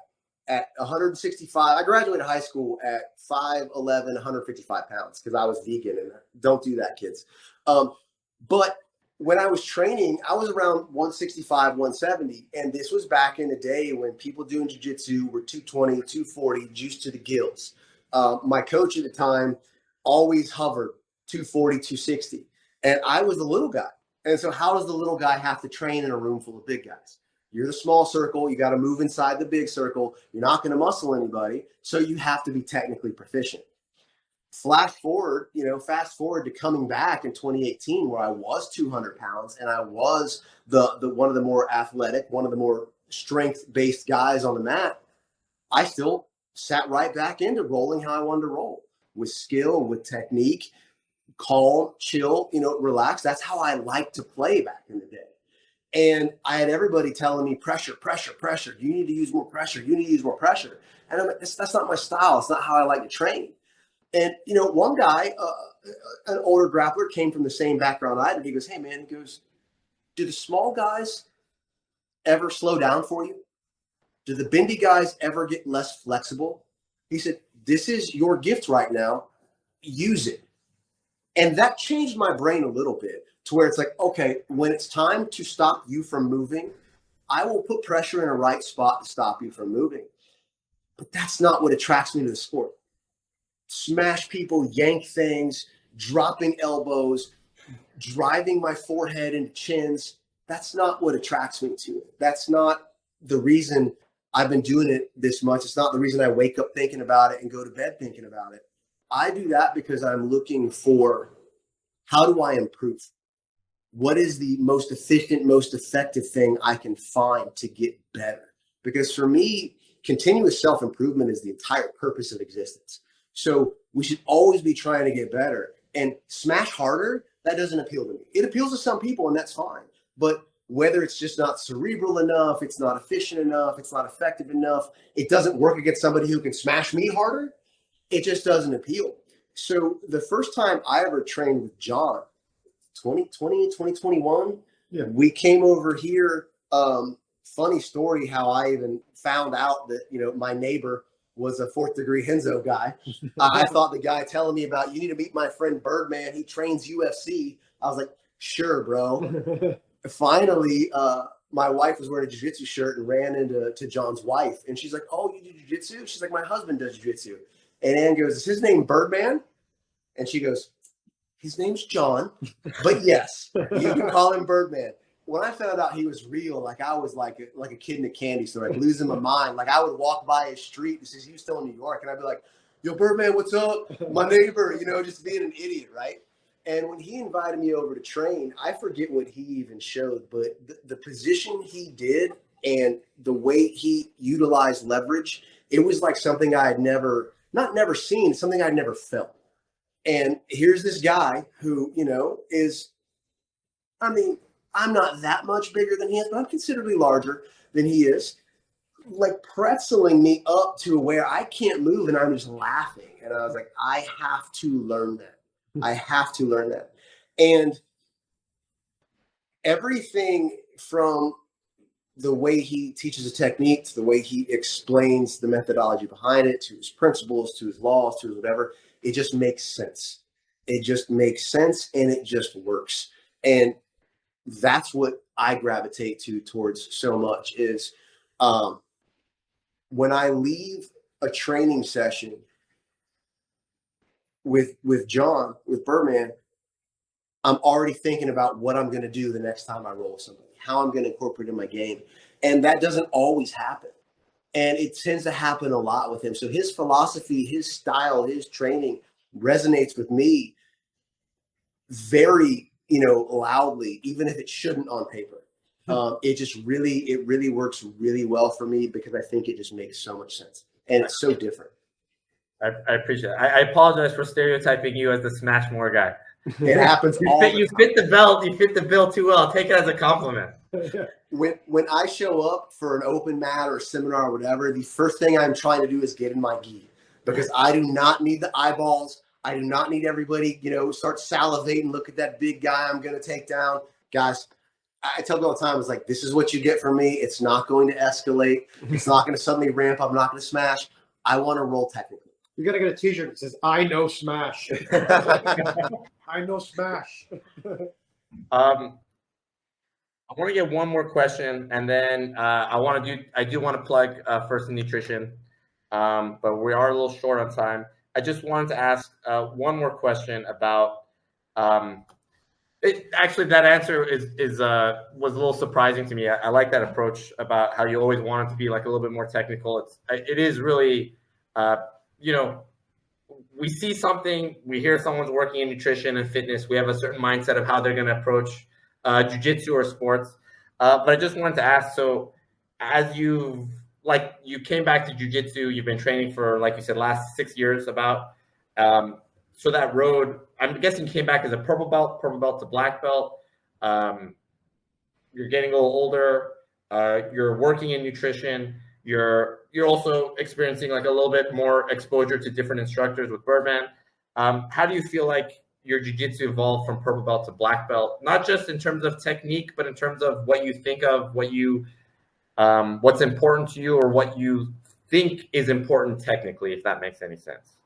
at 165. I graduated high school at 5'11", 155 pounds because I was vegan, and don't do that, kids. But when I was training, I was around 165, 170. And this was back in the day when people doing jiu-jitsu were 220, 240, juiced to the gills. My coach at the time always hovered 240, 260. And I was the little guy. And so how does the little guy have to train in a room full of big guys? You're the small circle. You got to move inside the big circle. You're not going to muscle anybody. So you have to be technically proficient. Fast forward to coming back in 2018 where I was 200 pounds and I was the one of the more athletic, one of the more strength-based guys on the mat. I still sat right back into rolling how I wanted to roll, with skill, with technique, calm, chill, relax. That's how I liked to play back in the day. And I had everybody telling me pressure, pressure, pressure. You need to use more pressure. You need to use more pressure. And I'm like, that's not my style. It's not how I like to train. And, one guy, an older grappler, came from the same background I did. He goes, hey, man, do the small guys ever slow down for you? Do the bendy guys ever get less flexible? He said, this is your gift right now. Use it. And that changed my brain a little bit to where it's like, okay, when it's time to stop you from moving, I will put pressure in a right spot to stop you from moving. But that's not what attracts me to the sport. Smash people, yank things, dropping elbows, driving my forehead into chins. That's not what attracts me to it. That's not the reason I've been doing it this much. It's not the reason I wake up thinking about it and go to bed thinking about it. I do that because I'm looking for, how do I improve? What is the most efficient, most effective thing I can find to get better? Because for me, continuous self-improvement is the entire purpose of existence. So we should always be trying to get better. And smash harder, that doesn't appeal to me. It appeals to some people, and that's fine. But whether it's just not cerebral enough, it's not efficient enough, it's not effective enough, it doesn't work against somebody who can smash me harder, it just doesn't appeal. So the first time I ever trained with John, 2020, 2021, yeah, we came over here. Funny story how I even found out that, my neighbor was a 4th degree Renzo guy. I thought the guy telling me about, you need to meet my friend Birdman, he trains UFC. I was like, sure, bro. Finally, my wife was wearing a jiu-jitsu shirt and ran into John's wife. And she's like, oh, you do jiu-jitsu? She's like, my husband does jiu-jitsu. And Ann goes, is his name Birdman? And she goes, his name's John, but yes, you can call him Birdman. When I found out he was real, like I was like a kid in a candy store, like losing my mind. Like I would walk by his street and says he was still in New York, and I'd be like, yo, Birdman, what's up? My neighbor, just being an idiot, right? And when he invited me over to train, I forget what he even showed, but the position he did and the way he utilized leverage, it was like something I had never seen, something I'd never felt. And here's this guy who, is, I'm not that much bigger than he is, but I'm considerably larger than he is, like pretzeling me up to where I can't move, and I'm just laughing. And I was like, I have to learn that. I have to learn that. And everything from the way he teaches a technique to the way he explains the methodology behind it, to his principles, to his laws, to his whatever, it just makes sense. It just makes sense, and it just works. And that's what I gravitate towards so much is when I leave a training session with John, with Birdman, I'm already thinking about what I'm going to do the next time I roll with somebody, how I'm going to incorporate it in my game. And that doesn't always happen. And it tends to happen a lot with him. So his philosophy, his style, his training resonates with me very, loudly, even if it shouldn't on paper. It really works really well for me because I think it just makes so much sense. And it's so different. I appreciate it. I apologize for stereotyping you as the smash more guy. It happens all the time. You fit the belt. You fit the bill too well. I'll take it as a compliment. When I show up for an open mat or a seminar or whatever, the first thing I'm trying to do is get in my gi because I do not need the eyeballs. I do not need everybody, start salivating, look at that big guy I'm going to take down. Guys, I tell people all the time, it's like, this is what you get from me. It's not going to escalate. It's not going to suddenly ramp. I'm not going to smash. I want to roll technically. You got to get a t-shirt that says, I know smash. I know smash. I want to get one more question, and then I do want to plug First in Nutrition, but we are a little short on time. I just wanted to ask one more question about actually, that answer was a little surprising to me. I like that approach about how you always want it to be like a little bit more technical. It is really, we see something, we hear someone's working in nutrition and fitness. We have a certain mindset of how they're going to approach jiu-jitsu or sports. But I just wanted to ask, so as you came back to jiu-jitsu, you've been training for, like you said, last 6 years about. So that road, I'm guessing you came back as a purple belt to black belt. You're getting a little older. You're working in nutrition. You're also experiencing like a little bit more exposure to different instructors with Birdman. How do you feel like your jiu-jitsu evolved from purple belt to black belt, not just in terms of technique, but in terms of what you think of, what's important to you, or what you think is important technically, if that makes any sense?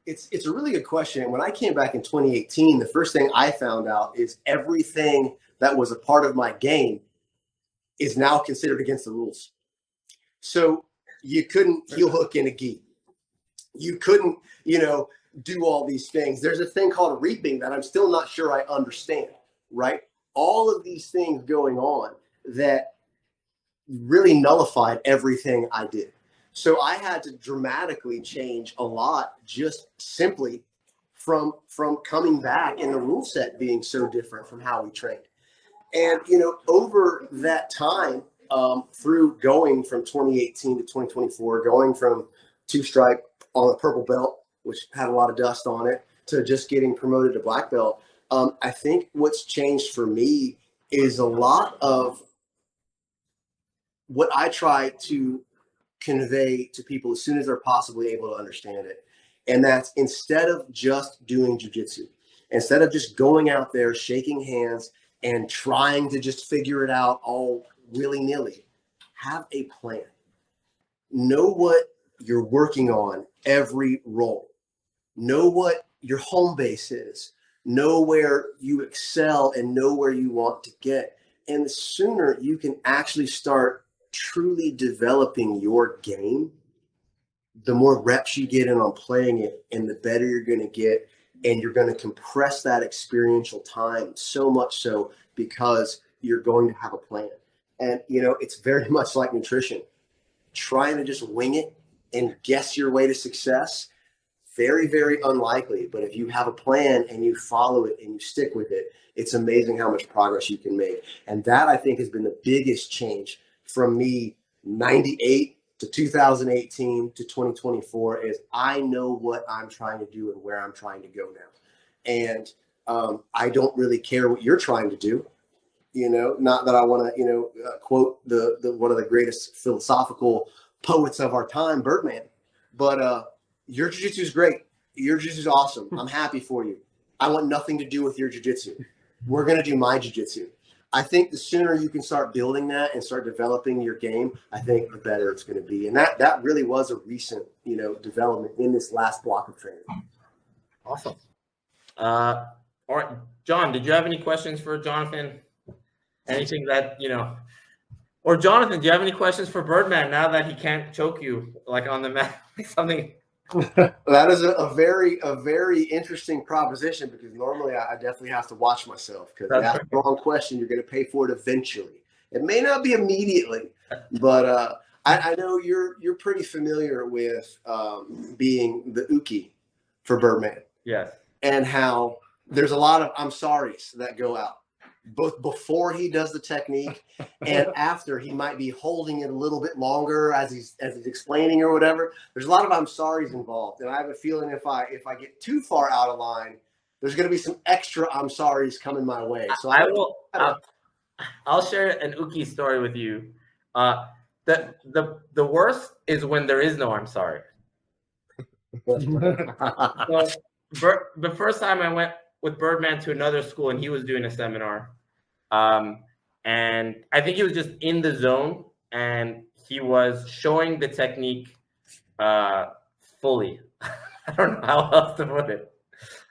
It's a really good question. And when I came back in 2018, the first thing I found out is everything that was a part of my game is now considered against the rules. So you couldn't heel hook in a gi. You couldn't, do all these things. There's a thing called reaping that I'm still not sure I understand, right? All of these things going on that really nullified everything I did. So I had to dramatically change a lot just simply from coming back and the rule set being so different from how we trained. And, you know, over that time, through going from 2018 to 2024, going from 2-stripe on a purple belt, which had a lot of dust on it, to just getting promoted to black belt, I think what's changed for me is a lot of what I try to convey to people as soon as they're possibly able to understand it. And that's, instead of just doing jiu-jitsu, instead of just going out there, shaking hands and trying to just figure it out all willy-nilly, have a plan. Know what you're working on every roll. Know what your home base is. Know where you excel and know where you want to get. And the sooner you can actually start truly developing your game, the more reps you get in on playing it, and the better you're going to get. And you're going to compress that experiential time so much so because you're going to have a plan. And, you know, it's very much like nutrition. Trying to just wing it and guess your way to success, very, very unlikely. But if you have a plan and you follow it and you stick with it, it's amazing how much progress you can make. And that, I think, has been the biggest change from me 98 to 2018 to 2024 is I know what I'm trying to do and where I'm trying to go now. And I don't really care what you're trying to do. You know, not that I want to, you know, quote the one of the greatest philosophical poets of our time, Birdman, but your jiu-jitsu is great. Your jiu-jitsu is awesome. I'm happy for you. I want nothing to do with your jiu-jitsu. We're going to do my jiu-jitsu. I think the sooner you can start building that and start developing your game, I think the better it's going to be. And that really was a recent, you know, development in this last block of training. Awesome. All right, John, did you have any questions for Jonathan? Anything that, you know, or Jonathan, do you have any questions for Birdman now that he can't choke you like on the mat? Something. That is a very interesting proposition, because normally I definitely have to watch myself, because if you ask the wrong question, you're going to pay for it eventually. It may not be immediately, but I know you're pretty familiar with being the uke for Birdman. Yes. And how there's a lot of I'm sorry's that go out, both before he does the technique and after. He might be holding it a little bit longer as he's explaining or whatever. There's a lot of I'm sorry's involved, and I have a feeling if I get too far out of line, there's going to be some extra I'm sorry's coming my way. So I'll share an uke story with you. The worst is when there is no I'm sorry. So, the first time I went with Birdman to another school and he was doing a seminar, and I think he was just in the zone and he was showing the technique fully. I don't know how else to put it,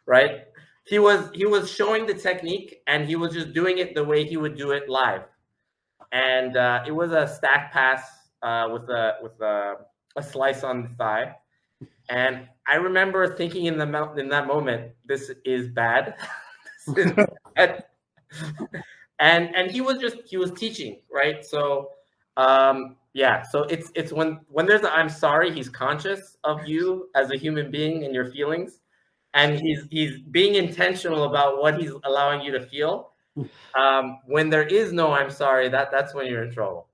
right? He was showing the technique and he was just doing it the way he would do it live. And it was a stack pass with a slice on the thigh. And I remember thinking in that moment, this is bad. This is bad. And he was teaching, right? So yeah, so it's when there's a I'm sorry, he's conscious of you as a human being and your feelings, and he's being intentional about what he's allowing you to feel. When there is no I'm sorry, that's when you're in trouble.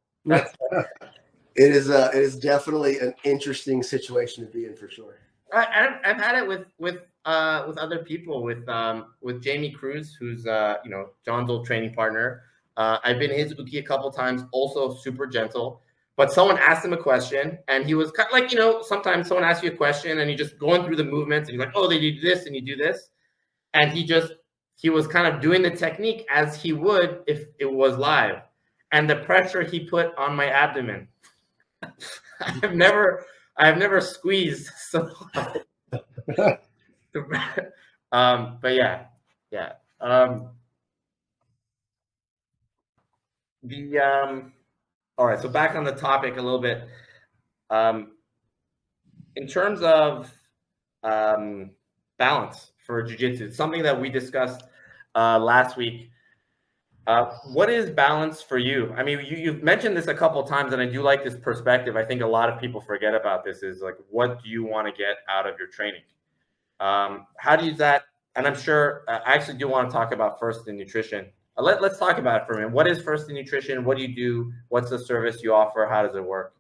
It is definitely an interesting situation to be in, for sure. I've had it with other people, with Jamie Cruz, who's John's old training partner. I've been his uke a couple times, also super gentle. But someone asked him a question, and he was kind of like, sometimes someone asks you a question, and you're just going through the movements, and you're like, oh, they do this, and you do this, and he was kind of doing the technique as he would if it was live, and the pressure he put on my abdomen. I've never squeezed so hard. But yeah. All right. So back on the topic a little bit. In terms of balance for jiu-jitsu, it's something that we discussed last week. What is balance for you? I mean, you've mentioned this a couple of times, and I do like this perspective. I think a lot of people forget about this, is like, what do you want to get out of your training? How do you that? And I'm sure I actually do want to talk about First in Nutrition. Let's talk about it for a minute. What is First in Nutrition? What do you do? What's the service you offer? How does it work?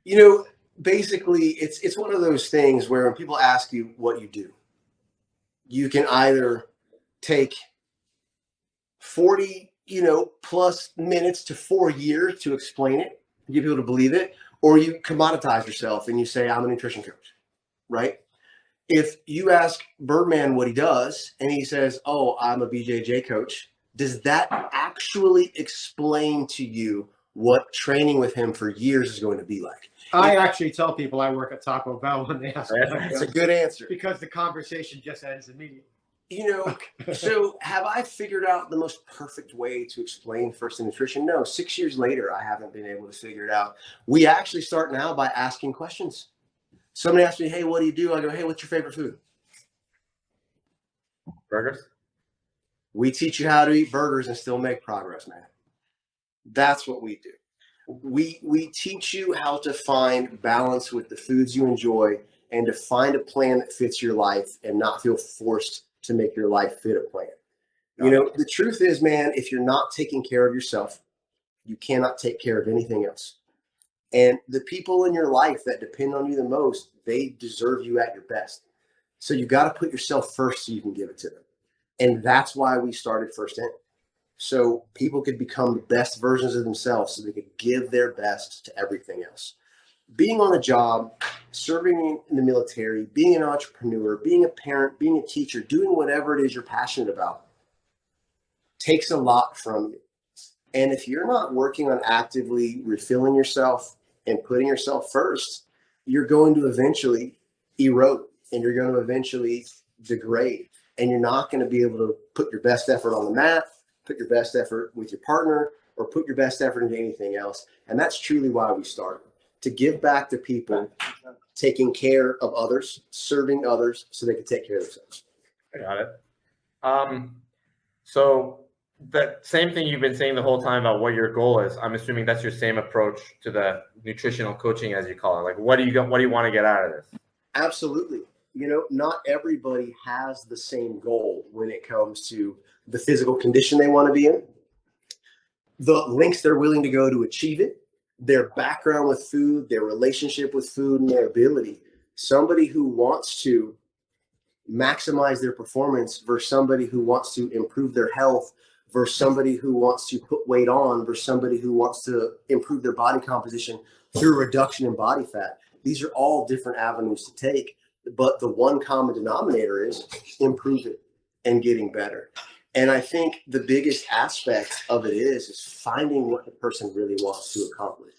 You know, basically, it's one of those things where when people ask you what you do, you can either take 40, plus minutes to 4 years to explain it, get people to believe it, or you commoditize yourself and you say, I'm a nutrition coach, right? If you ask Birdman what he does and he says, oh, I'm a BJJ coach, does that actually explain to you what training with him for years is going to be like? I actually tell people I work at Taco Bell when they ask me. That's a good answer. Because the conversation just ends immediately. So have I figured out the most perfect way to explain First in Nutrition? No, 6 years later, I haven't been able to figure it out. We actually start now by asking questions. Somebody asks me, hey, what do you do? I go, hey, what's your favorite food? Burgers. We teach you how to eat burgers and still make progress, man. That's what we do. We teach you how to find balance with the foods you enjoy and to find a plan that fits your life and not feel forced to make your life fit a plan. The truth is, man, if you're not taking care of yourself, you cannot take care of anything else. And the people in your life that depend on you the most, they deserve you at your best. So you got to put yourself first so you can give it to them. And that's why we started First In. So people could become the best versions of themselves so they could give their best to everything else. Being on a job, serving in the military, being an entrepreneur, being a parent, being a teacher, doing whatever it is you're passionate about takes a lot from you. And if you're not working on actively refilling yourself and putting yourself first, you're going to eventually erode and you're going to eventually degrade. And you're not going to be able to put your best effort on the mat, put your best effort with your partner, or put your best effort into anything else. And that's truly why we started. To give back to people, taking care of others, serving others so they can take care of themselves. Got it. So the same thing you've been saying the whole time about what your goal is, I'm assuming that's your same approach to the nutritional coaching, as you call it. Like, what do you want to get out of this? Absolutely. Not everybody has the same goal when it comes to the physical condition they want to be in, the lengths they're willing to go to achieve it, their background with food, their relationship with food, and their ability. Somebody who wants to maximize their performance versus somebody who wants to improve their health versus somebody who wants to put weight on versus somebody who wants to improve their body composition through reduction in body fat. These are all different avenues to take, but the one common denominator is improving and getting better. And I think the biggest aspect of it is finding what the person really wants to accomplish.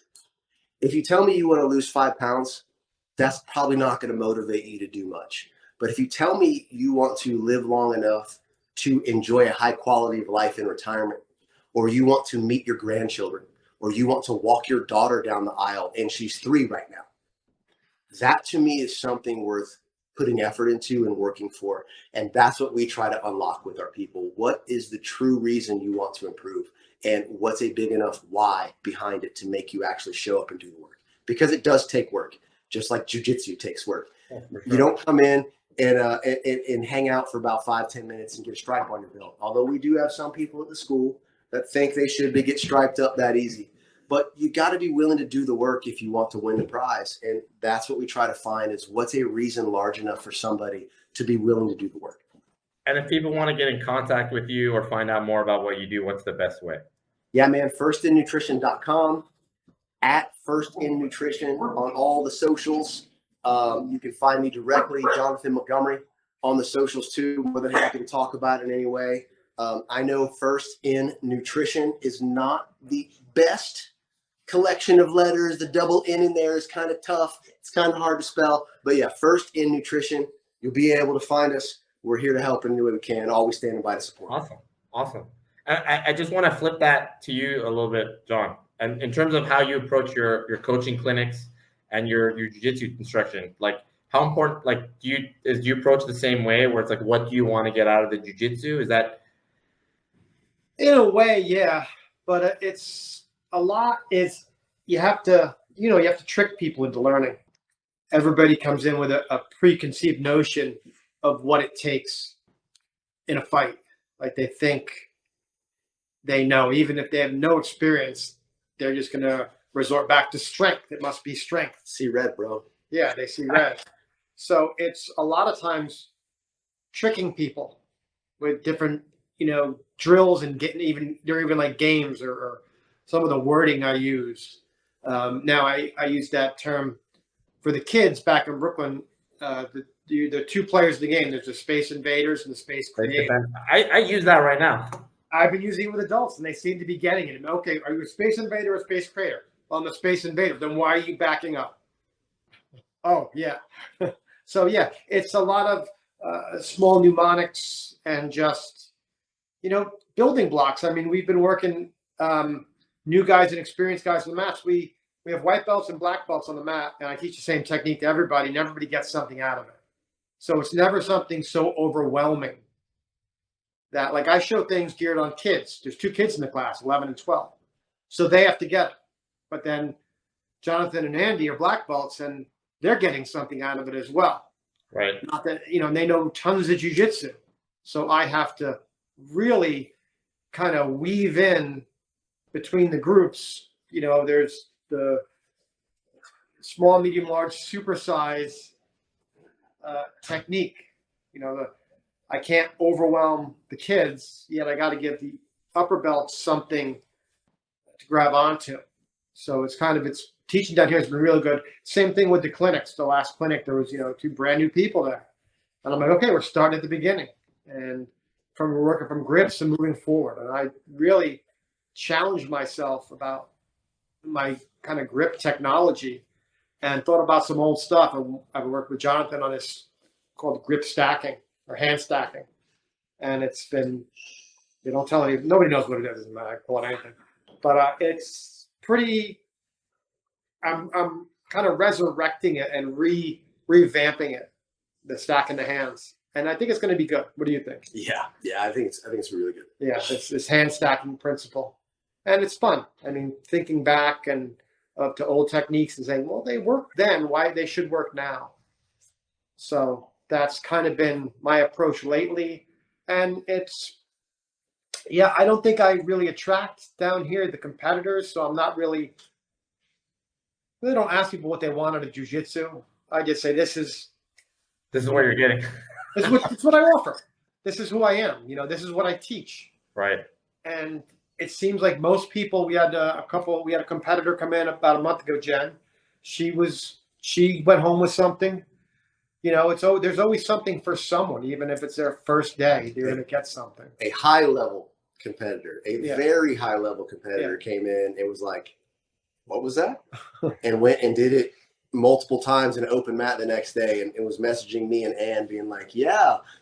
If you tell me you want to lose 5 pounds, that's probably not going to motivate you to do much. But if you tell me you want to live long enough to enjoy a high quality of life in retirement, or you want to meet your grandchildren, or you want to walk your daughter down the aisle and she's 3 right now, that to me is something worth putting effort into and working for. And that's what we try to unlock with our people. What is the true reason you want to improve? And what's a big enough why behind it to make you actually show up and do the work? Because it does take work, just like jiu-jitsu takes work. Yeah, sure. You don't come in and hang out for about 5-10 minutes and get a stripe on your belt. Although we do have some people at the school that think they should get striped up that easy. But you got to be willing to do the work if you want to win the prize. And that's what we try to find is what's a reason large enough for somebody to be willing to do the work. And if people want to get in contact with you or find out more about what you do, what's the best way? Yeah, man, firstinnutrition.com, at firstinnutrition on all the socials. You can find me directly, Jonathan Montgomery, on the socials too. More than happy to talk about it in any way. I know First in Nutrition is not the best collection of letters. The double N in there is kind of tough. It's kind of hard to spell. But yeah, First in Nutrition, you'll be able to find us. We're here to help in any way we can. Always standing by to support. Awesome. I just want to flip that to you a little bit, John. And in terms of how you approach your coaching clinics and your jiu-jitsu instruction, like how important, like do you approach the same way where it's like, what do you want to get out of the jiu-jitsu? Is that? In a way, yeah. But it's a lot is you have to trick people into learning. Everybody comes in with a preconceived notion of what it takes in a fight. Like they think they know, even if they have no experience, they're just going to resort back to strength. It must be strength. See red, bro. Yeah, they see red. So it's a lot of times tricking people with different, drills and they're even like games or some of the wording I use. Now I use that term for the kids back in Brooklyn. The two players of the game. There's the Space Invaders and the Space Creators. I use that right now. I've been using it with adults, and they seem to be getting it. Okay, are you a Space Invader or a Space Creator? Well, I'm a Space Invader. Then why are you backing up? Oh, yeah. So, yeah, it's a lot of small mnemonics and just, building blocks. I mean, we've been working new guys and experienced guys on the mats. We have white belts and black belts on the mat, and I teach the same technique to everybody, and everybody gets something out of it. So it's never something so overwhelming that, like, I show things geared on kids. There's 2 kids in the class, 11 and 12. So they have to get it. But then Jonathan and Andy are black belts, and they're getting something out of it as well. Right. Not that, and they know tons of jiu-jitsu. So I have to really kind of weave in between the groups. There's the small, medium, large, supersize technique. I can't overwhelm the kids, yet I got to give the upper belts something to grab onto. So it's teaching down here has been really good. Same thing with the clinics. The last clinic, there was, 2 brand new people there. And I'm like, okay, we're starting at the beginning. And we're working from grips and moving forward. And I really challenged myself about my kind of grip technology and thought about some old stuff. I've worked with Jonathan on this called grip stacking or hand stacking. And it's been, they don't tell you, nobody knows what it is. It doesn't matter, I call it anything. But it's pretty, I'm kind of resurrecting it and revamping it, the stacking the hands. And I think it's going to be good. What do you think? Yeah, I think it's really good. Yeah, it's this hand stacking principle. And it's fun. I mean, thinking back and to old techniques and saying, well, they worked then, why they should work now. So that's kind of been my approach lately. And I don't think I really attract down here the competitors. So I'm not really don't ask people what they want out of jiu-jitsu. I just say, this is what you're getting. This is what I offer. This is who I am. This is what I teach. Right. And it seems like most people, we had a competitor come in about a month ago, Jen. She went home with something. There's always something for someone, even if it's their first day, they're going to get something. A high level competitor, very high level competitor came in and was like, what was that? And went and did it multiple times in an open mat the next day, and it was messaging me and Ann being like,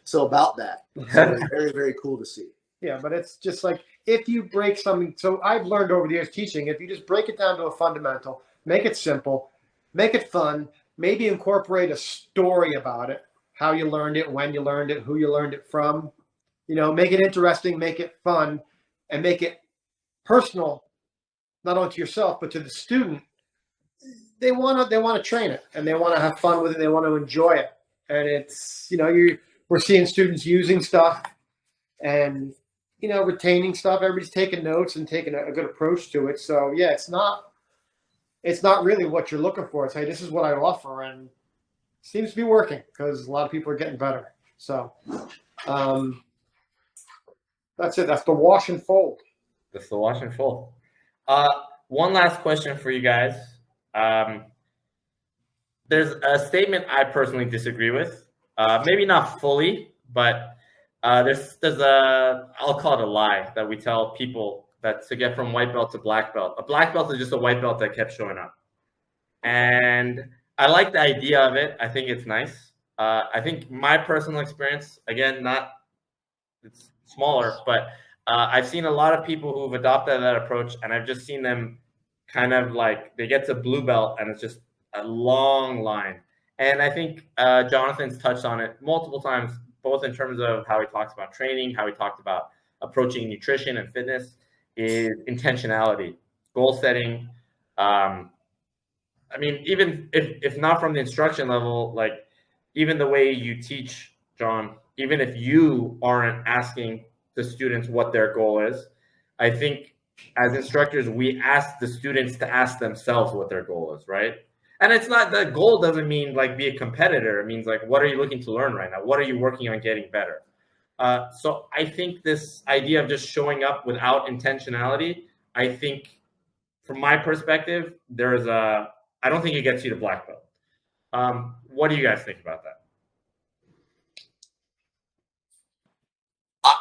so about that. So it was very, very cool to see. Yeah, but it's just like, if you break something, so I've learned over the years teaching, if you just break it down to a fundamental, make it simple, make it fun, maybe incorporate a story about it, how you learned it, when you learned it, who you learned it from, make it interesting, make it fun, and make it personal, not only to yourself, but to the student. They want to train it, and they want to have fun with it. They want to enjoy it. And it's, we're seeing students using stuff and, retaining stuff. Everybody's taking notes and taking a good approach to it. So yeah, it's not really what you're looking for. It's, hey, this is what I offer, and it seems to be working because a lot of people are getting better. So that's it. That's the wash and fold. That's the wash and fold. One last question for you guys. There's a statement I personally disagree with. Maybe not fully, but there's I'll call it a lie that we tell people that to get from white belt to black belt. A black belt is just a white belt that kept showing up. And I like the idea of it. I think it's nice. I think my personal experience, again, it's smaller, but I've seen a lot of people who've adopted that approach, and I've just seen them kind of like they get to blue belt and it's just a long line. And I think Jonathan's touched on it multiple times, both in terms of how he talks about training, how he talked about approaching nutrition and fitness, is intentionality, goal setting. I mean, even if not from the instruction level, like even the way you teach John, even if you aren't asking the students what their goal is, I think as instructors, we ask the students to ask themselves what their goal is, right? And it's not, the goal doesn't mean like be a competitor. It means like, what are you looking to learn right now? What are you working on getting better? So I think this idea of just showing up without intentionality, I think from my perspective, I don't think it gets you to black belt. What do you guys think about that?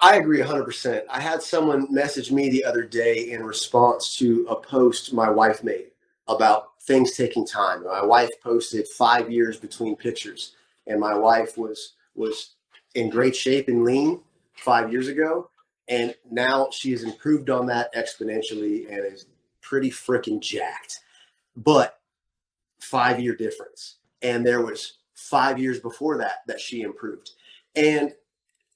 I agree 100%. I had someone message me the other day in response to a post my wife made about things taking time. My wife posted 5 years between pictures, and my wife was in great shape and lean 5 years ago, and now she has improved on that exponentially and is pretty freaking jacked. But 5 year difference, and there was 5 years before that she improved. And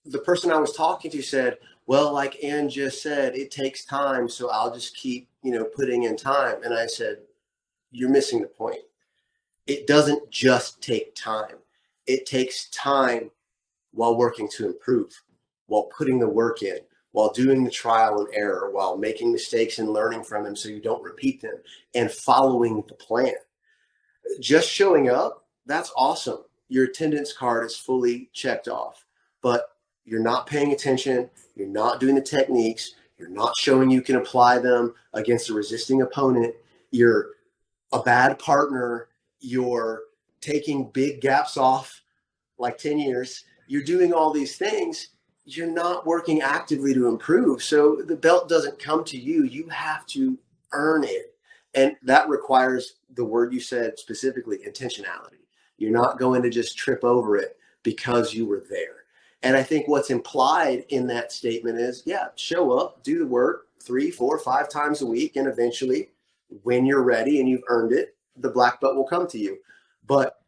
the person I was talking to said, well, like Ann just said, it takes time, so I'll just keep, putting in time. And I said, you're missing the point. It doesn't just take time. It takes time while working to improve, while putting the work in, while doing the trial and error, while making mistakes and learning from them so you don't repeat them, and following the plan. Just showing up, that's awesome. Your attendance card is fully checked off, but you're not paying attention, you're not doing the techniques, you're not showing you can apply them against a resisting opponent, you're a bad partner, you're taking big gaps off like 10 years, you're doing all these things, you're not working actively to improve. So the belt doesn't come to you, you have to earn it. And that requires the word you said specifically, intentionality. You're not going to just trip over it because you were there. And I think what's implied in that statement is, yeah, show up, do the work 3, 4, 5 times a week. And eventually when you're ready and you've earned it, the black belt will come to you. But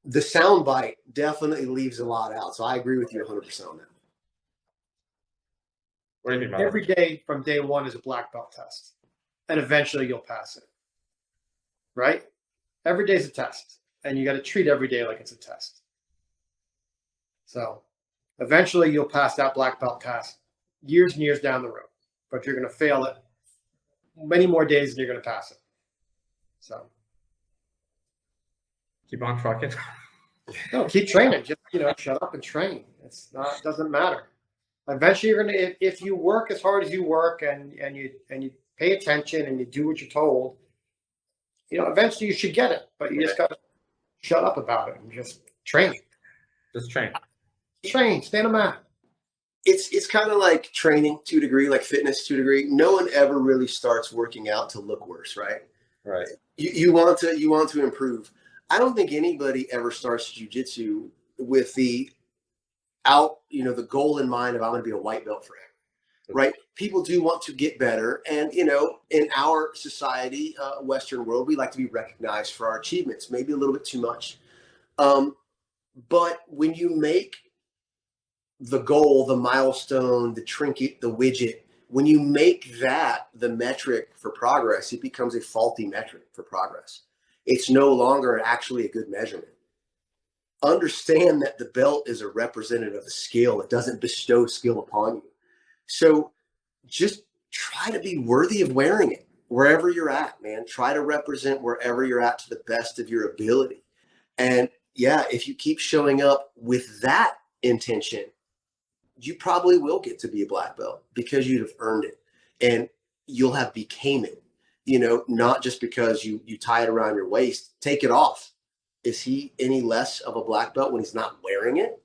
the soundbite definitely leaves a lot out. So I agree with you 100% on that. What do you think about Every day from day one is a black belt test, and eventually you'll pass it, right? Every day is a test, and you got to treat every day like it's a test. So eventually you'll pass that black belt test years and years down the road, but you're going to fail it many more days than you're going to pass it. So keep on trucking? no, keep training. Just, shut up and train. It doesn't matter. Eventually you're going to, if you work as hard as you work and you pay attention and you do what you're told, eventually you should get it, but you just got to shut up about it and just train. Just train. Train, stay on the mat. It's kind of like training to a degree, like fitness to a degree. No one ever really starts working out to look worse, right? Right. You want to improve. I don't think anybody ever starts jiu-jitsu with the goal in mind of I'm going to be a white belt forever, right? People do want to get better. And, in our society, Western world, we like to be recognized for our achievements, maybe a little bit too much. But when you make the goal, the milestone, the trinket, the widget, when you make that the metric for progress, it becomes a faulty metric for progress. It's no longer actually a good measurement. Understand that the belt is a representative of a skill. It doesn't bestow skill upon you. So just try to be worthy of wearing it wherever you're at, man. Try to represent wherever you're at to the best of your ability. And yeah, if you keep showing up with that intention, you probably will get to be a black belt because you'd have earned it and you'll have became it, not just because you tie it around your waist. Take it off. Is he any less of a black belt when he's not wearing it?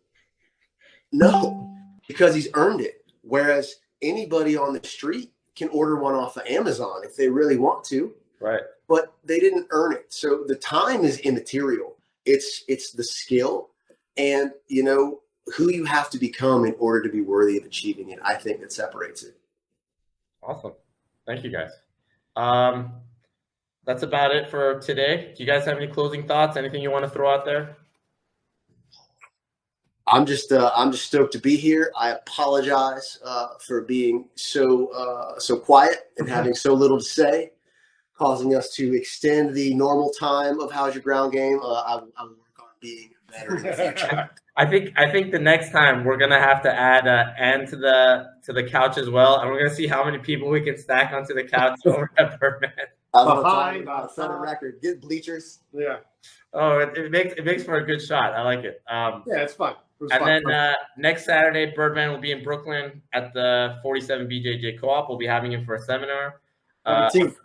No, because he's earned it. Whereas anybody on the street can order one off of Amazon if they really want to. Right. But they didn't earn it. So the time is immaterial. It's the skill and, who you have to become in order to be worthy of achieving it. I think that separates it. Awesome. Thank you, guys. That's about it for today. Do you guys have any closing thoughts? Anything you want to throw out there? I'm just stoked to be here. I apologize for being so quiet and having so little to say, causing us to extend the normal time of How's Your Ground Game. I will work on being better in the future. I think the next time we're gonna have to add Ann to the couch as well, and we're gonna see how many people we can stack onto the couch over at Birdman. I was going to set a record. Get bleachers. Yeah. Oh, it makes for a good shot. I like it. Yeah, it's fun. And then next Saturday, Birdman will be in Brooklyn at the 47 BJJ Co-op. We'll be having him for a seminar. 17th.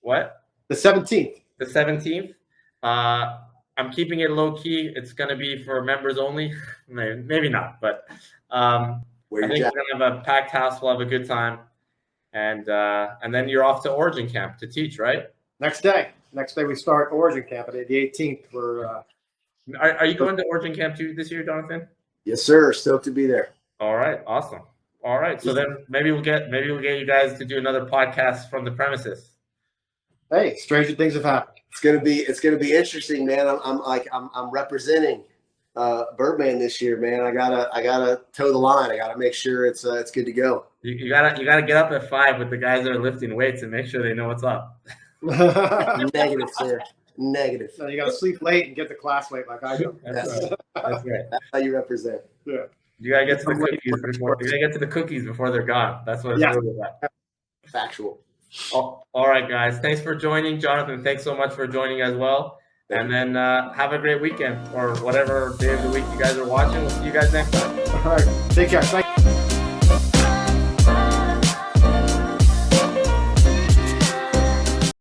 What? The 17th. The 17th. I'm keeping it low key. It's going to be for members only. Maybe not, but I think we're going to have a packed house. We'll have a good time. And then you're off to Origin Camp to teach, right? Next day we start Origin Camp. The 18th. Are you going to Origin Camp too this year, Jonathan? Yes, sir. Stoked to be there. All right, awesome. All right, so then maybe we'll get you guys to do another podcast from the premises. Hey, stranger things have happened. It's gonna be interesting, man. I'm representing Birdman this year, man. I gotta toe the line. I gotta make sure it's good to go. You gotta get up at 5 with the guys that are lifting weights and make sure they know what's up. Negative, sir. Negative. So you gotta sleep late and get the class late like I do. That's right. That's how you represent. Yeah. You gotta get to the cookies before. You gotta get to the cookies before they're gone. That's what it's really about. Factual. All right, guys. Thanks for joining, Jonathan. Thanks so much for joining as well. And then have a great weekend or whatever day of the week you guys are watching. We'll see you guys next time. All right. Take care. Thank you.